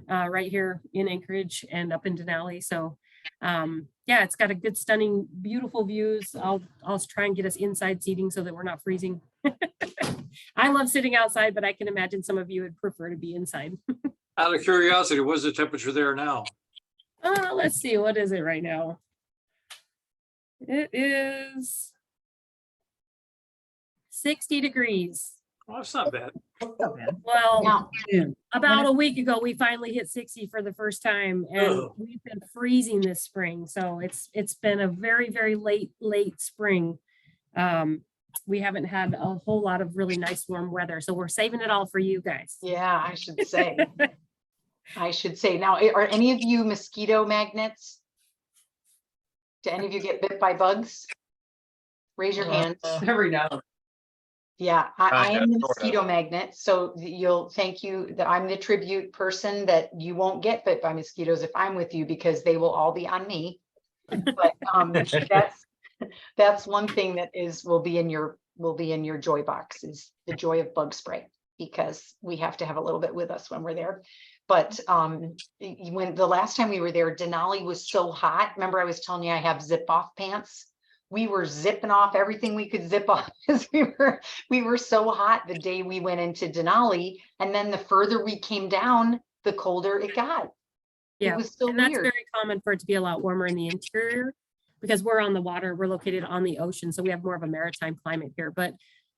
right here in Anchorage and up in Denali. So yeah, it's got a good, stunning, beautiful views. I'll try and get us inside seating so that we're not freezing. I love sitting outside, but I can imagine some of you would prefer to be inside. Out of curiosity, what's the temperature there now? Let's see, what is it right now? It is 60 degrees. Well, that's not bad. Well, Yeah. about a week ago, we finally hit 60 for the first time, and Ugh. we've been freezing this spring. So it's been a very, very late spring. We haven't had a whole lot of really nice warm weather. So we're saving it all for you guys. Yeah, I should say. I should say. Now, are any of you mosquito magnets? Do any of you get bit by bugs? Raise your hand. Every now. Yeah, I Kinda, am the sorta. mosquito magnet. So thank you that I'm the tribute person that you won't get bit by mosquitoes if I'm with you, because they will all be on me. But that's one thing that will be in your will be in your joy box is the joy of bug spray, because we have to have a little bit with us when we're there. But when the last time we were there, Denali was so hot. Remember, I was telling you I have zip off pants. We were zipping off everything we could zip off because we were so hot the day we went into Denali. And then the further we came down, the colder it got. Yeah, It was so and that's weird. very common for it to be a lot warmer in the interior because we're on the water, we're located on the ocean, so we have more of a maritime climate here. But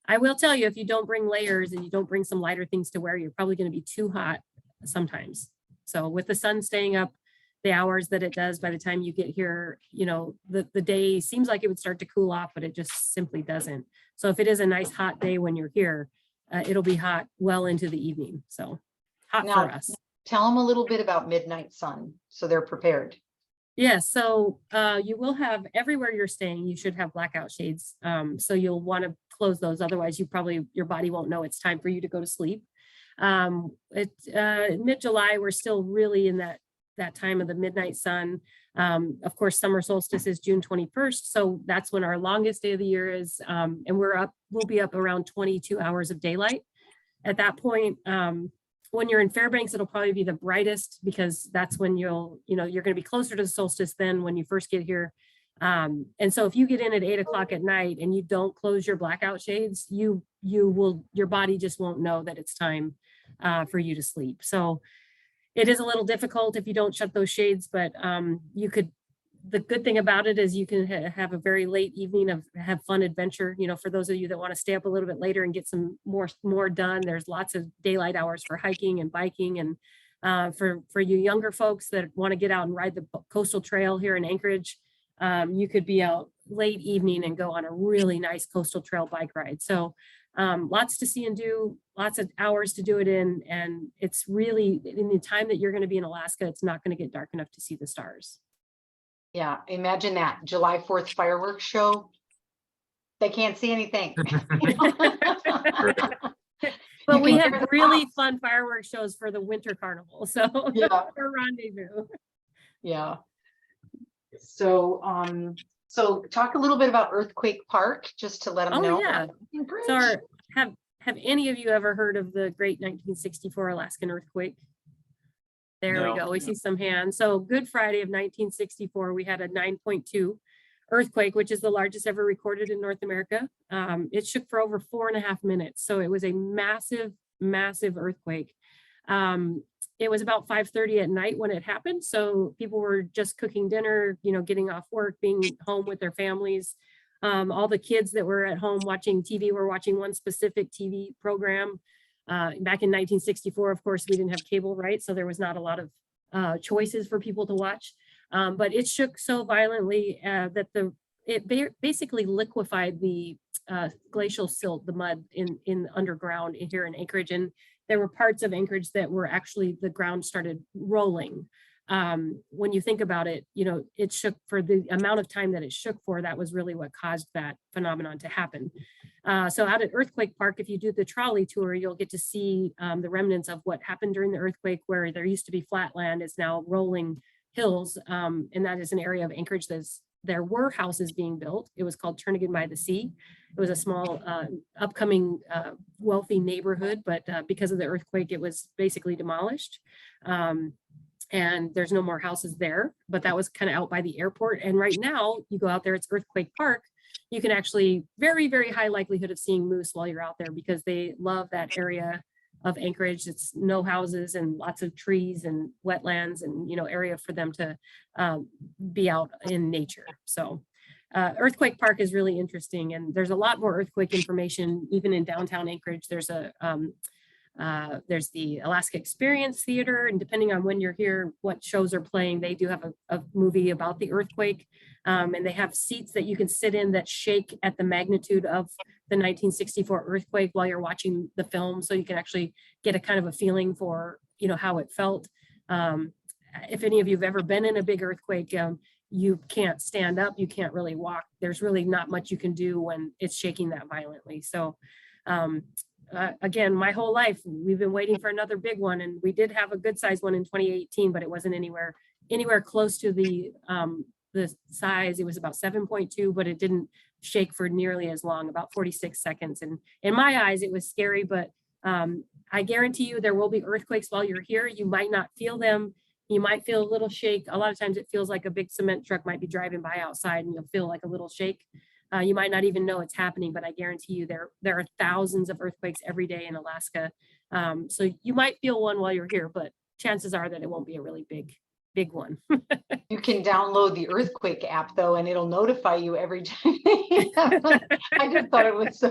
I will tell you, if you don't bring layers and you don't bring some lighter things to wear, you're probably going to be too hot sometimes. So with the sun staying up the hours that it does, by the time you get here, you know, the day seems like it would start to cool off, but it just simply doesn't. So if it is a nice hot day when you're here, it'll be hot well into the evening. So hot Now, for us. Tell them a little bit about midnight sun so they're prepared. Yeah, so you will have everywhere you're staying, you should have blackout shades. So you'll want to close those. Otherwise, your body won't know it's time for you to go to sleep. Mid-July, we're still really in that time of the midnight sun. Of course, summer solstice is June 21st. So that's when our longest day of the year is. And we'll be up around 22 hours of daylight. At that point, when you're in Fairbanks, it'll probably be the brightest because that's when you're going to be closer to the solstice than when you first get here. And so if you get in at 8 o'clock at night and you don't close your blackout shades, your body just won't know that it's time for you to sleep. So it is a little difficult if you don't shut those shades, but the good thing about it is you can have a very late evening have fun adventure. You know, for those of you that want to stay up a little bit later and get some more done, there's lots of daylight hours for hiking and biking. And for you younger folks that want to get out and ride the coastal trail here in Anchorage, you could be out late evening and go on a really nice coastal trail bike ride. So lots to see and do, lots of hours to do it in. And it's really, in the time that you're going to be in Alaska, it's not going to get dark enough to see the stars. Yeah, imagine that July 4th fireworks show. They can't see anything. But we can have hear the really pops. fun fireworks shows for the winter carnival. So Yeah. a rendezvous. Yeah. So talk a little bit about Earthquake Park, just to let them Oh, know. yeah. So have any of you ever heard of the great 1964 Alaskan earthquake? There No. we go. We see some hands. So Good Friday of 1964, we had a 9.2 earthquake, which is the largest ever recorded in North America. It shook for over 4.5 minutes. So it was a massive, massive earthquake. It was about 5:30 at night when it happened. So people were just cooking dinner, getting off work, being home with their families. All the kids that were at home watching TV were watching one specific TV program. Back in 1964, of course, we didn't have cable, right? So there was not a lot of choices for people to watch. But it shook so violently that it basically liquefied the glacial silt, the mud in underground here in Anchorage. And there were parts of Anchorage that were actually, the ground started rolling. When you think about it, it shook for the amount of time that it shook for. That was really what caused that phenomenon to happen. So out at Earthquake Park, if you do the trolley tour, you'll get to see the remnants of what happened during the earthquake, where there used to be flat land is now rolling hills. And that is an area of Anchorage there were houses being built. It was called Turnagain by the Sea. It was a small upcoming wealthy neighborhood, but because of the earthquake, it was basically demolished. And there's no more houses there, but that was kind of out by the airport. And right now you go out there, it's Earthquake Park. You can actually very, very high likelihood of seeing moose while you're out there because they love that area of Anchorage. It's no houses and lots of trees and wetlands and, area for them to be out in nature. So Earthquake Park is really interesting. And there's a lot more earthquake information, even in downtown Anchorage. There's the Alaska Experience Theater, and depending on when you're here, what shows are playing, they do have a movie about the earthquake. And they have seats that you can sit in that shake at the magnitude of the 1964 earthquake while you're watching the film. So you can actually get a kind of a feeling for, how it felt. If any of you have ever been in a big earthquake, you can't stand up, you can't really walk. There's really not much you can do when it's shaking that violently. So again, my whole life, we've been waiting for another big one, and we did have a good sized one in 2018, but it wasn't anywhere close to the size. It was about 7.2, but it didn't shake for nearly as long, about 46 seconds. And in my eyes, it was scary, but I guarantee you there will be earthquakes while you're here. You might not feel them. You might feel a little shake. A lot of times it feels like a big cement truck might be driving by outside and you'll feel like a little shake. You might not even know it's happening, but I guarantee you there are thousands of earthquakes every day in Alaska. So you might feel one while you're here, but chances are that it won't be a really big one. You can download the earthquake app though, and it'll notify you every time. I just thought it was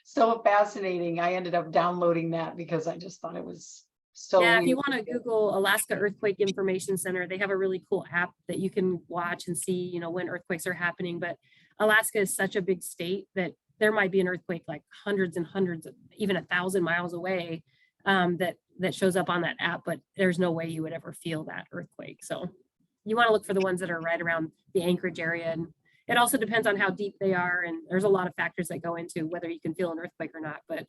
so fascinating. I ended up downloading that because I just thought it was so. Yeah, if you weird. want to Google Alaska Earthquake Information Center, they have a really cool app that you can watch and see, you know, when earthquakes are happening. But Alaska is such a big state that there might be an earthquake like hundreds and hundreds, even 1,000 miles away, that shows up on that app, but there's no way you would ever feel that earthquake. So you want to look for the ones that are right around the Anchorage area. And it also depends on how deep they are. And there's a lot of factors that go into whether you can feel an earthquake or not. But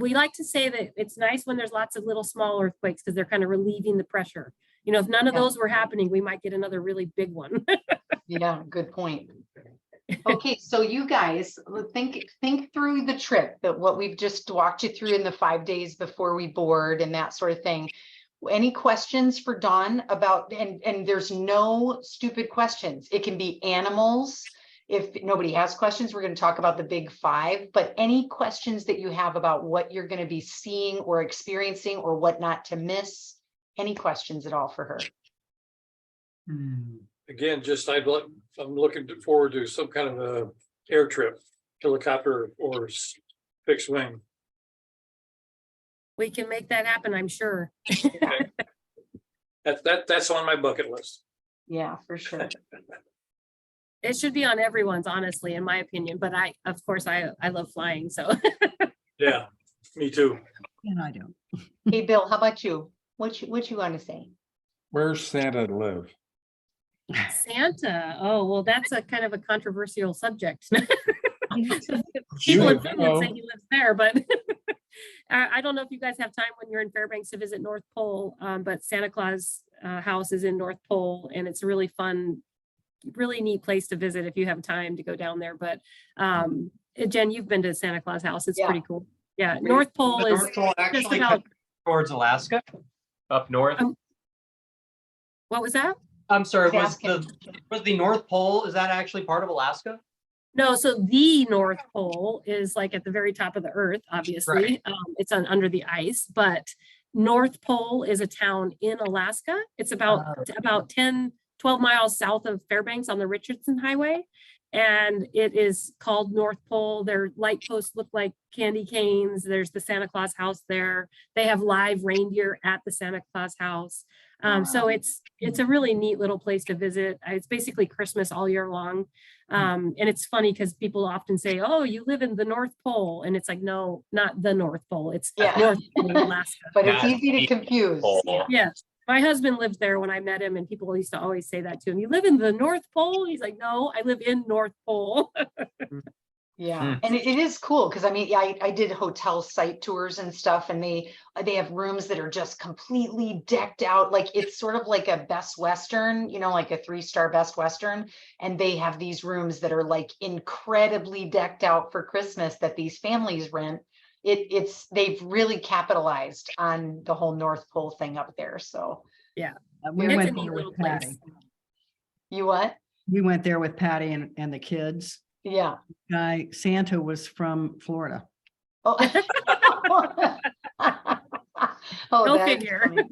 we like to say that it's nice when there's lots of little small earthquakes because they're kind of relieving the pressure. You know, if none of Yeah. those were happening, we might get another really big one. Yeah, good point. Okay, so you guys think through the trip, that what we've just walked you through in the 5 days before we board and that sort of thing. Any questions for Dawn about, and there's no stupid questions. It can be animals. If nobody has questions, we're going to talk about the big five, but any questions that you have about what you're going to be seeing or experiencing or what not to miss, any questions at all for her? Again, just I'm looking forward to some kind of a air trip, helicopter or fixed wing. We can make that happen, I'm sure. Okay. That's on my bucket list. Yeah, for sure. It should be on everyone's, honestly, in my opinion. But of course, I love flying. So Yeah, me too. And I don't. Hey, Bill, how about you? What you want to say? Where's Santa live? Santa. Oh, well, that's a kind of a controversial subject. You People in would Finland know. say he lives there, but I don't know if you guys have time when you're in Fairbanks to visit North Pole, but Santa Claus house is in North Pole, and it's a really fun, really neat place to visit if you have time to go down there. But Jen, you've been to Santa Claus house. It's Yeah. pretty cool. Yeah, North Pole The is North Pole just actually about, towards Alaska, up north. what was that? I'm sorry, He's was the North Pole, is that actually part of Alaska? No, so the North Pole is like at the very top of the earth, obviously. Right. It's under the ice, but North Pole is a town in Alaska. It's about 10, 12 miles south of Fairbanks on the Richardson Highway. And it is called North Pole. Their light posts look like candy canes. There's the Santa Claus house there. They have live reindeer at the Santa Claus house. So it's a really neat little place to visit. It's basically Christmas all year long. And it's funny because people often say, oh, you live in the North Pole. And it's like, no, not the North Pole. It's Yeah. North Pole, Alaska. But it's Yeah. easy to confuse. Yeah. Yeah. My husband lived there when I met him, and people used to always say that to him. You live in the North Pole? He's like, no, I live in North Pole. Yeah, and it is cool because I mean, I did hotel site tours and stuff, and they have rooms that are just completely decked out. Like it's sort of like a Best Western, you know, like a 3-star Best Western. And they have these rooms that are like incredibly decked out for Christmas that these families rent. They've really capitalized on the whole North Pole thing up there. So We It's a went neat there little with place. Patty. you what? We went there with Patty and the kids. Yeah. Santa was from Florida. Oh, Go that's figure. funny.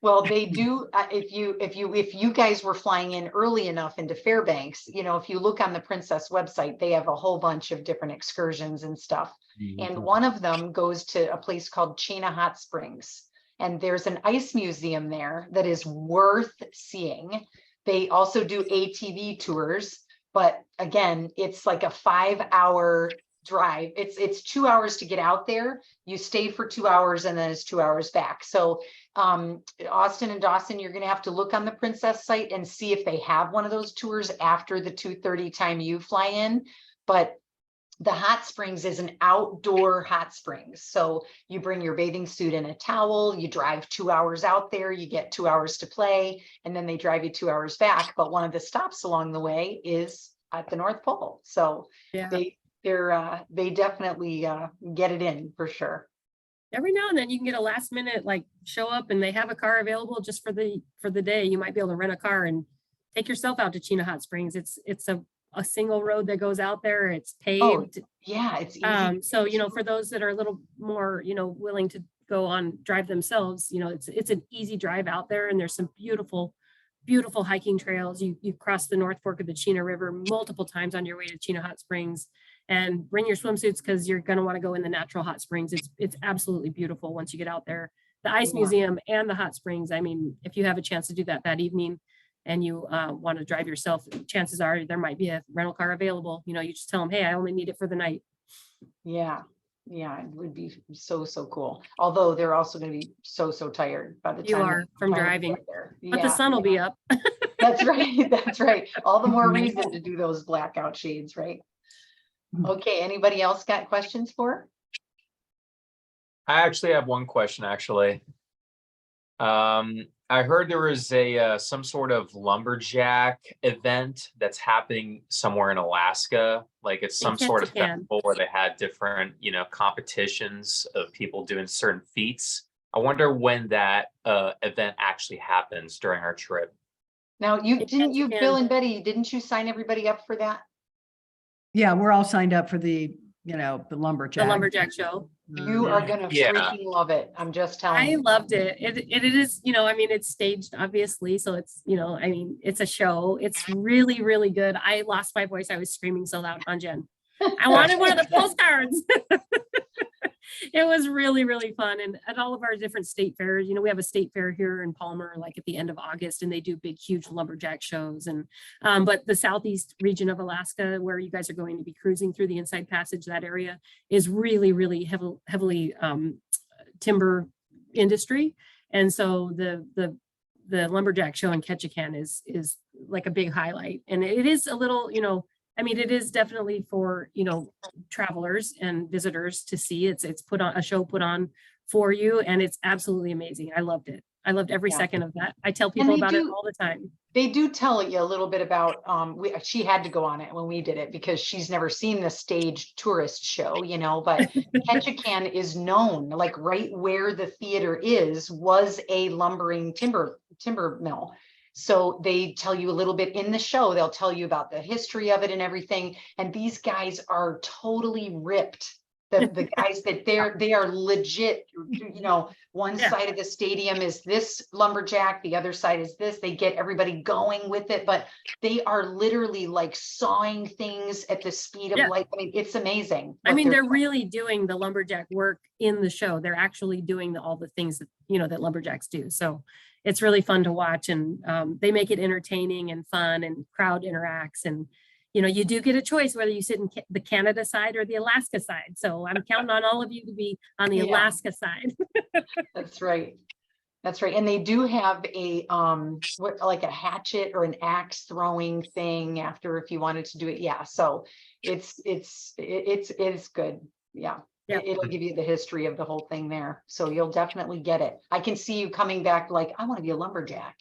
Well, they do, if you guys were flying in early enough into Fairbanks, you know, if you look on the Princess website, they have a whole bunch of different excursions and stuff. And one of them goes to a place called Chena Hot Springs. And there's an ice museum there that is worth seeing. They also do ATV tours, but again, it's like a 5-hour drive. It's 2 hours to get out there. You stay for 2 hours and then it's 2 hours back. So Austin and Dawson, you're going to have to look on the Princess site and see if they have one of those tours after the 2:30 time you fly in. But the hot springs is an outdoor hot springs. So you bring your bathing suit and a towel, you drive 2 hours out there, you get 2 hours to play, and then they drive you 2 hours back. But one of the stops along the way is at the North Pole. So Yeah. they definitely get it in for sure. Every now and then you can get a last minute, like show up and they have a car available just for the day. You might be able to rent a car and take yourself out to Chena Hot Springs. It's a single road that goes out there. It's Oh, paved. yeah, it's easy. So, you know, for those that are a little more, you know, willing to go on drive themselves, you know, it's an easy drive out there, and there's some beautiful hiking trails. You cross the North Fork of the Chena River multiple times on your way to Chena Hot Springs, and bring your swimsuits because you're going to want to go in the natural hot springs. It's absolutely beautiful once you get out there. The Ice Yeah. Museum and the hot springs. I mean, if you have a chance to do that evening and you want to drive yourself, chances are there might be a rental car available. You know, you just tell them, hey, I only need it for the night. Yeah, yeah, it would be so cool. Although they're also going to be so tired by the You time are from they driving, get there. but the sun will be up. That's right. That's right. All the more reason to do those blackout shades, right? Okay, anybody else got questions for? I actually have one question, actually. I heard there was some sort of lumberjack event that's happening somewhere in Alaska. Like it's some sort of Ketchikan. festival where they had different, competitions of people doing certain feats. I wonder when that event actually happens during our trip. Now, didn't you, Ketchikan. Bill and Betty, didn't you sign everybody up for that? Yeah, we're all signed up for the lumberjack. The lumberjack show. You are gonna Yeah. freaking love it. I'm just telling I you. loved it. It is, you know, I mean, it's staged obviously. So it's, you know, I mean, it's a show. It's really, really good. I lost my voice. I was screaming so loud on Jen. I wanted one of the postcards. It was really, really fun. And at all of our different state fairs, you know, we have a state fair here in Palmer, like at the end of August, and they do big, huge lumberjack shows. And, but the southeast region of Alaska, where you guys are going to be cruising through the Inside Passage, that area is really, really heavily timber industry. And so the lumberjack show in Ketchikan is like a big highlight. And it is a little, you know, I mean, it is definitely for, you know, travelers and visitors to see. It's put on a show put on for you, and it's absolutely amazing. I loved it. I loved every Yeah. second of that. I tell people they about it do- all the time. They do tell you a little bit about, she had to go on it when we did it because she's never seen the staged tourist show, you know, but Ketchikan is known, like right where the theater was a lumbering timber mill. So they tell you a little bit in the show, they'll tell you about the history of it and everything. And these guys are totally ripped. The guys that they are legit, you know, one Yeah. side of the stadium is this lumberjack, the other side is this. They get everybody going with it, but they are literally like sawing things at the speed of Yeah. light. I mean, it's amazing. I what mean, they're really doing the lumberjack work in the show. They're actually doing all the things that, you know, that lumberjacks do. So it's really fun to watch, and they make it entertaining and fun, and crowd interacts. And, you know, you do get a choice whether you sit in the Canada side or the Alaska side. So I'm counting on all of you to be on the Yeah. Alaska side. That's right. That's right. And they do have a like a hatchet or an axe throwing thing after if you wanted to do it. Yeah. So it's good. Yeah. Yeah. It'll give you the history of the whole thing there. So you'll definitely get it. I can see you coming back like, I want to be a lumberjack,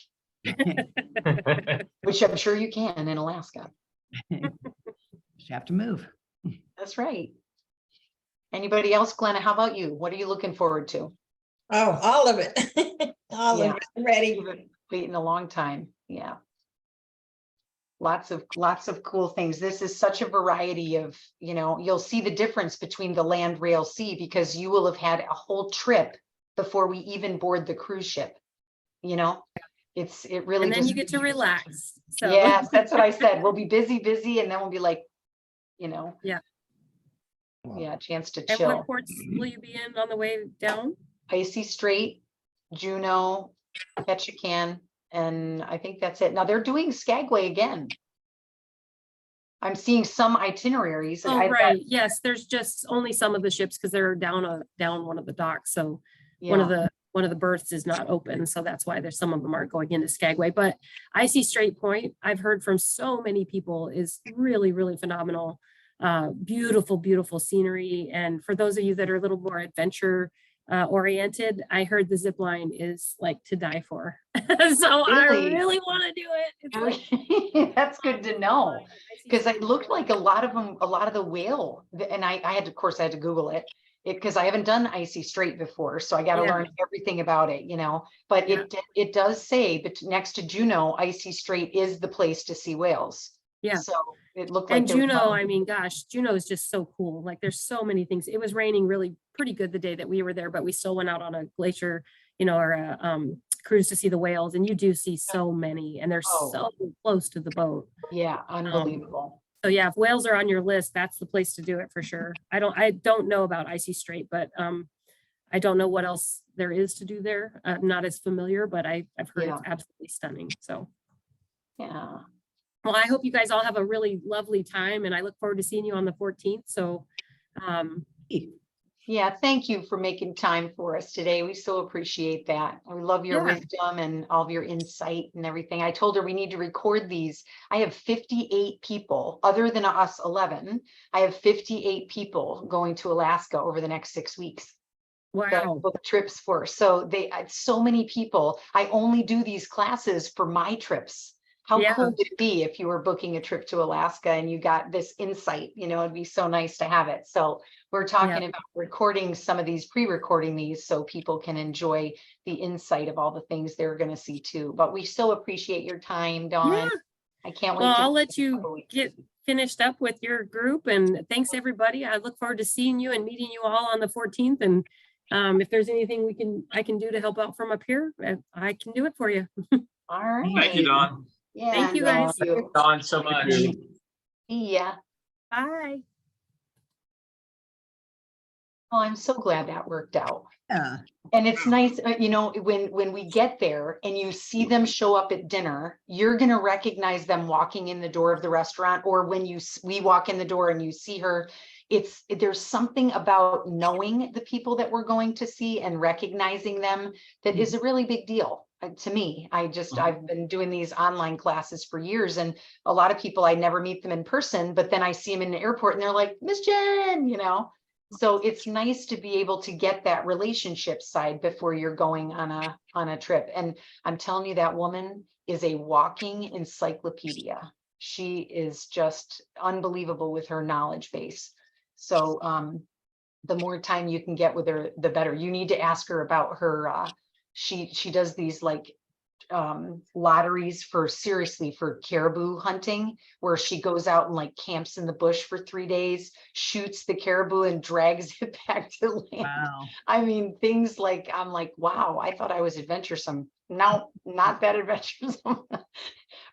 which I'm sure you can in Alaska. Just have to move. That's right. Anybody else? Glenna, how about you? What are you looking forward to? Oh, all of it. All Yeah. of it. I'm ready. You've been waiting a long time. Yeah. Lots of cool things. This is such a variety of, you know, you'll see the difference between the land, rail, sea, because you will have had a whole trip before we even board the cruise ship. You know, it really. And then does you get to make a difference. relax. So Yes, that's what I said. We'll be busy, and then we'll be like, you know. Yeah. Yeah, chance to and chill. what ports will you be in on the way down? Icy Strait, Juneau, Ketchikan, and I think that's it. Now they're doing Skagway again. I'm seeing some itineraries. and Oh, I've got- right. Yes, there's just only some of the ships because they're down one of the docks. So one of the berths is not open. So that's why there's some of them aren't going into Skagway. But Icy Strait Point, I've heard from so many people, is really, really phenomenal. Beautiful, beautiful scenery. And for those of you that are a little more adventure oriented, I heard the zip line is like to die for. So I Really? really want to do it. It's like, Okay, that's good to know. I see Because some- it looked like a lot of them, a lot of the whale, and I had to, of course, I had to Google it. Because I haven't done icy strait before, so I got to Yeah. learn everything about it, But Yeah. it does say, but next to Juneau, icy strait is the place to see whales. Yeah. So it looked like And there was Juneau, I mean, gosh, Juneau is just so cool. Like there's so many things. It was raining really pretty good the day that we were there, but we still went out on a glacier, or a cruise to see the whales. And you do see so many, and they're Oh. so close to the boat. Yeah, unbelievable. So yeah, if whales are on your list, that's the place to do it for sure. I don't know about icy strait, but I don't know what else there is to do there. I'm not as familiar, but I've heard Yeah. it's absolutely stunning. So. Yeah. Well, I hope you guys all have a really lovely time, and I look forward to seeing you on the 14th. So, Yeah, thank you for making time for us today. We so appreciate that. We love your Yeah. wisdom and all of your insight and everything. I told her we need to record these. I have 58 people, other than us 11. I have 58 people going to Alaska over the next 6 weeks. That I wow. book trips for. So so many people. I only do these classes for my trips. How Yeah. cool would it be if you were booking a trip to Alaska and you got this insight? It'd be so nice to have it. So we're talking about recording some of these, pre-recording these so people can enjoy the insight of all the things they're going to see too. But we so appreciate your time, Dawn. Yeah. I can't wait. Well, to I'll let see in a you couple weeks. get finished up with your group, and thanks everybody. I look forward to seeing you and meeting you all on the 14th. And if there's anything I can do to help out from up here, I can do it for you. All right. Thank you, Dawn. Yeah. Thank you, Dawn. guys. Dawn, so much. See ya. Bye. Oh, I'm so glad that worked out. Yeah. And it's nice, when we get there and you see them show up at dinner, you're going to recognize them walking in the door of the restaurant, or when we walk in the door and you see her. There's something about knowing the people that we're going to see and recognizing them that is a really big deal to me. I've been doing these online classes for years, and a lot of people, I never meet them in person, but then I see them in the airport and they're like, Miss Jen, So it's nice to be able to get that relationship side before you're going on a trip. And I'm telling you, that woman is a walking encyclopedia. She is just unbelievable with her knowledge base. So the more time you can get with her, the better. You need to ask her about her. She does these like lotteries for caribou hunting, where she goes out and like camps in the bush for 3 days, shoots the caribou and drags it back to land. Wow. I mean, things like, I'm like, wow, I thought I was adventuresome. No, not that adventuresome.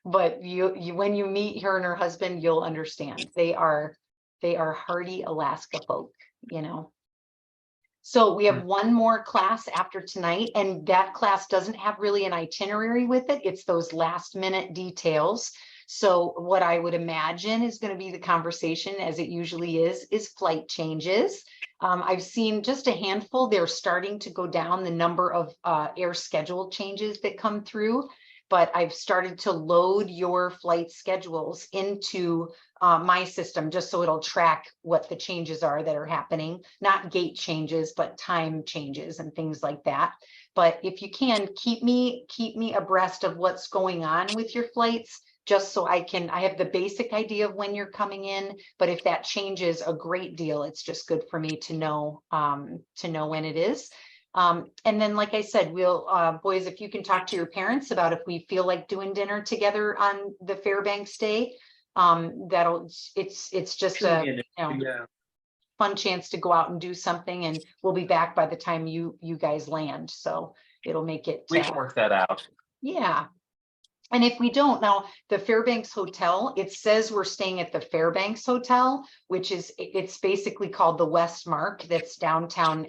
But you when you meet her and her husband, you'll understand. They are hardy Alaska folk, So we have one more class after tonight, and that class doesn't have really an itinerary with it. It's those last minute details. So what I would imagine is going to be the conversation, as it usually is flight changes. I've seen just a handful. They're starting to go down the number of air schedule changes that come through. But I've started to load your flight schedules into my system, just so it'll track what the changes are that are happening, not gate changes, but time changes and things like that. But if you can, keep me abreast of what's going on with your flights, just so I have the basic idea of when you're coming in. But if that changes a great deal, it's just good for me to know when it is. And then, like I said, we'll, boys, if you can talk to your parents about if we feel like doing dinner together on the Fairbanks day, it's just a fun chance to go out and do something, and we'll be back by the time you guys land. So it'll make it. We can work that out. Yeah. And if we don't, now the Fairbanks Hotel, it says we're staying at the Fairbanks Hotel, it's basically called the Westmark. That's downtown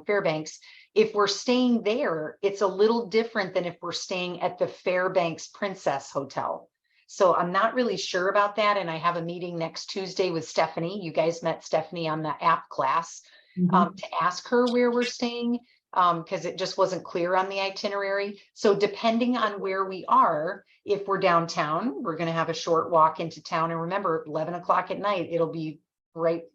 Fairbanks. If we're staying there, it's a little different than if we're staying at the Fairbanks Princess Hotel. So I'm not really sure about that. And I have a meeting next Tuesday with Stephanie. You guys met Stephanie on the app class, to ask her where we're staying. Because it just wasn't clear on the itinerary. So depending on where we are, if we're downtown, we're going to have a short walk into town. And remember, 11 o'clock at night, it'll be bright,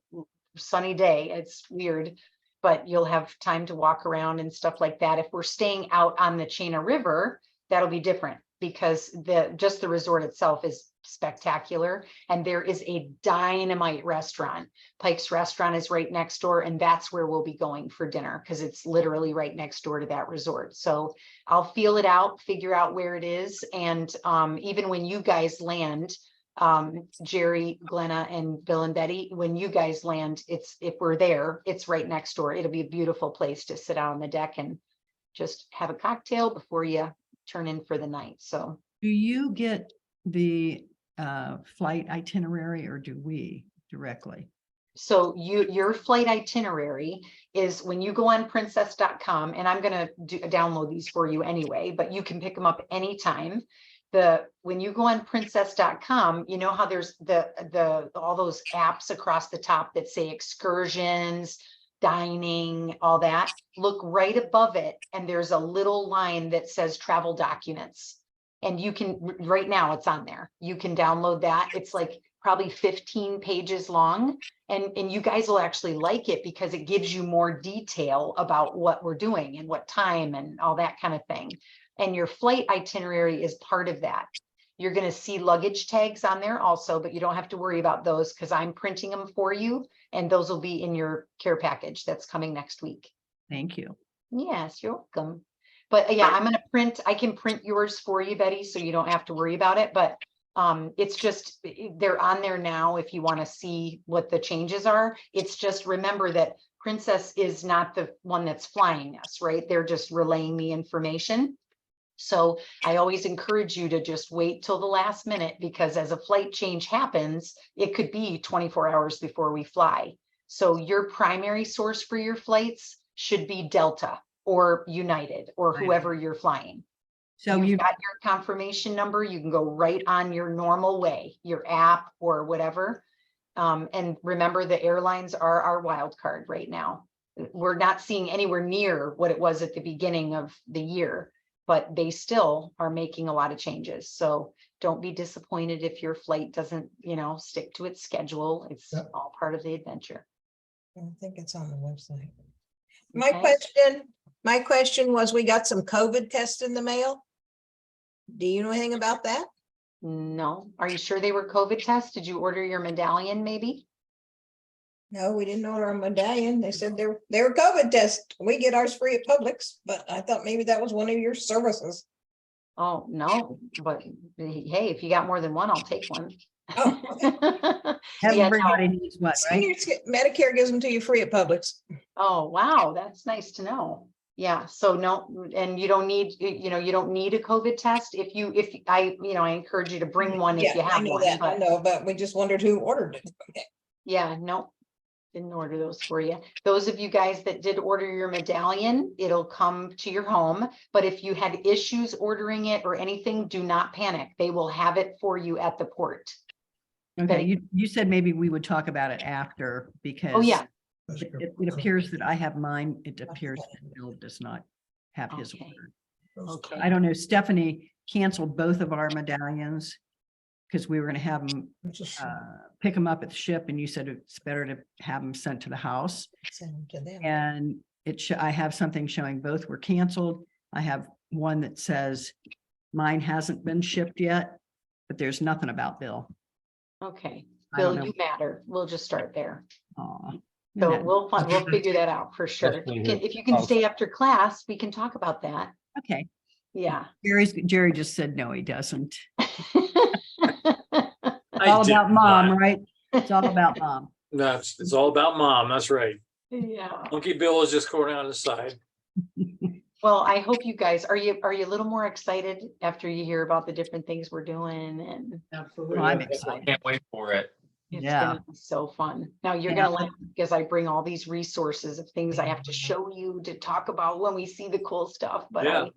sunny day. It's weird. but you'll have time to walk around and stuff like that. If we're staying out on the Chena River, that'll be different because just the resort itself is spectacular. And there is a dynamite restaurant. Pike's Restaurant is right next door, and that's where we'll be going for dinner because it's literally right next door to that resort. So I'll feel it out, figure out where it is. And even when you guys land, Jerry, Glenna, and Bill and Betty, when you guys land, if we're there, it's right next door. It'll be a beautiful place to sit out on the deck and just have a cocktail before you turn in for the night. So Do you get the flight itinerary or do we directly? So your flight itinerary is when you go on princess.com, and I'm going to download these for you anyway, but you can pick them up anytime. When you go on princess.com, you know how there's all those apps across the top that say excursions, dining, all that. Look right above it, and there's a little line that says travel documents. And you can, right now it's on there. You can download that. It's like probably 15 pages long. And you guys will actually like it because it gives you more detail about what we're doing and what time and all that kind of thing. And your flight itinerary is part of that. You're going to see luggage tags on there also, but you don't have to worry about those because I'm printing them for you. And those will be in your care package that's coming next week. Thank you. Yes, you're welcome. But yeah, I can print yours for you, Betty, so you don't have to worry about it. But it's just, they're on there now if you want to see what the changes are. It's just, remember that Princess is not the one that's flying us, right? They're just relaying the information. So I always encourage you to just wait till the last minute, because as a flight change happens, it could be 24 hours before we fly. So your primary source for your flights should be Delta or United or whoever you're flying. So You've got your confirmation number. You can go right on your normal way, your app or whatever. And remember, the airlines are our wild card right now. We're not seeing anywhere near what it was at the beginning of the year, but they still are making a lot of changes. So don't be disappointed if your flight doesn't, stick to its schedule. It's all part of the adventure. I think it's on the website. Okay. My question was, we got some COVID tests in the mail. Do you know anything about that? No. Are you sure they were COVID tests? Did you order your medallion maybe? No, we didn't order a medallion. They said they were COVID tests. We get ours free at Publix, but I thought maybe that was one of your services. Oh, no, but hey, if you got more than one, I'll take one. Oh, okay. everybody needs one, right? Medicare gives them to you free at Publix. Oh, wow, that's nice to know. Yeah, so no, and you don't need, you don't need a COVID test. I encourage you to bring one if you Yeah, I have know one. that. I But know, but we just wondered who ordered it. Okay. yeah, no, didn't order those for you. Those of you guys that did order your medallion, it'll come to your home. But if you had issues ordering it or anything, do not panic. They will have it for you at the port. Okay, you said maybe we would talk about it after because Oh, yeah. it appears that I have mine. It appears that Bill does not have his Okay. order. Okay. I don't know. Stephanie canceled both of our medallions because we were going to have them pick them up at the ship, and you said it's better to have them sent to the house. Send them to them. And I have something showing both were canceled. I have one that says mine hasn't been shipped yet, but there's nothing about Bill. Okay, I don't Bill, know. you matter. We'll just start there. Aw, So yeah. we'll figure that out for sure. If you can stay after class, we can talk about that. Okay. Yeah. Jerry just said no, he doesn't. I All did about mom, not. right? It's all about mom. No, it's all about mom. That's right. Yeah. Monkey Bill is just going on the side. Well, I hope you guys, are you a little more excited after you hear about the different things we're doing? And Well, I'm excited. Can't wait for it. it's Yeah. gonna be so fun. Now you're Yeah. gonna laugh because I bring all these resources of things I have to show you to talk about when we see the cool stuff. But Yeah.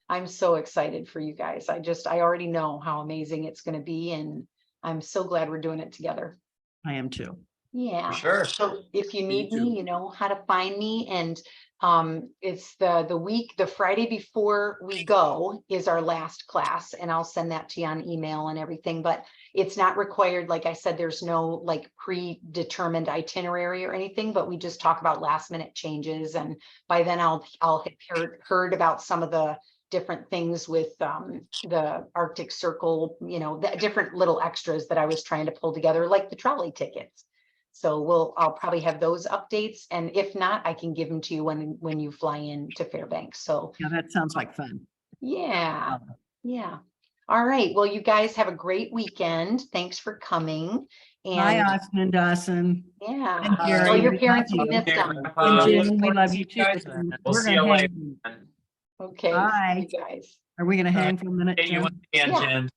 I'm so excited for you guys. I already know how amazing it's gonna be, and I'm so glad we're doing it together. I am too. Yeah. For sure. So if you Me need too. me, you know how to find me. And It's the Friday before we go is our last class, and I'll send that to you on email and everything, but it's not required. Like I said, there's no like predetermined itinerary or anything, but we just talk about last minute changes. And by then I'll have heard about some of the different things with the Arctic Circle, the different little extras that I was trying to pull together, like the trolley tickets. So I'll probably have those updates, and if not, I can give them to you when you fly in to Fairbanks. So Yeah, that sounds like fun. yeah, yeah. All right. Well, you guys have a great weekend. Thanks for coming. Bye, And Austin and Dawson. yeah, And tell Jerry, your we parents love we you. missed them. And We look Jen, we forward to love see you you too. guys then. We're We'll see gonna you later. hang. Okay. Bye. You guys. Are we gonna hang for a minute, Hey, you Jen? want to Yeah. Jen?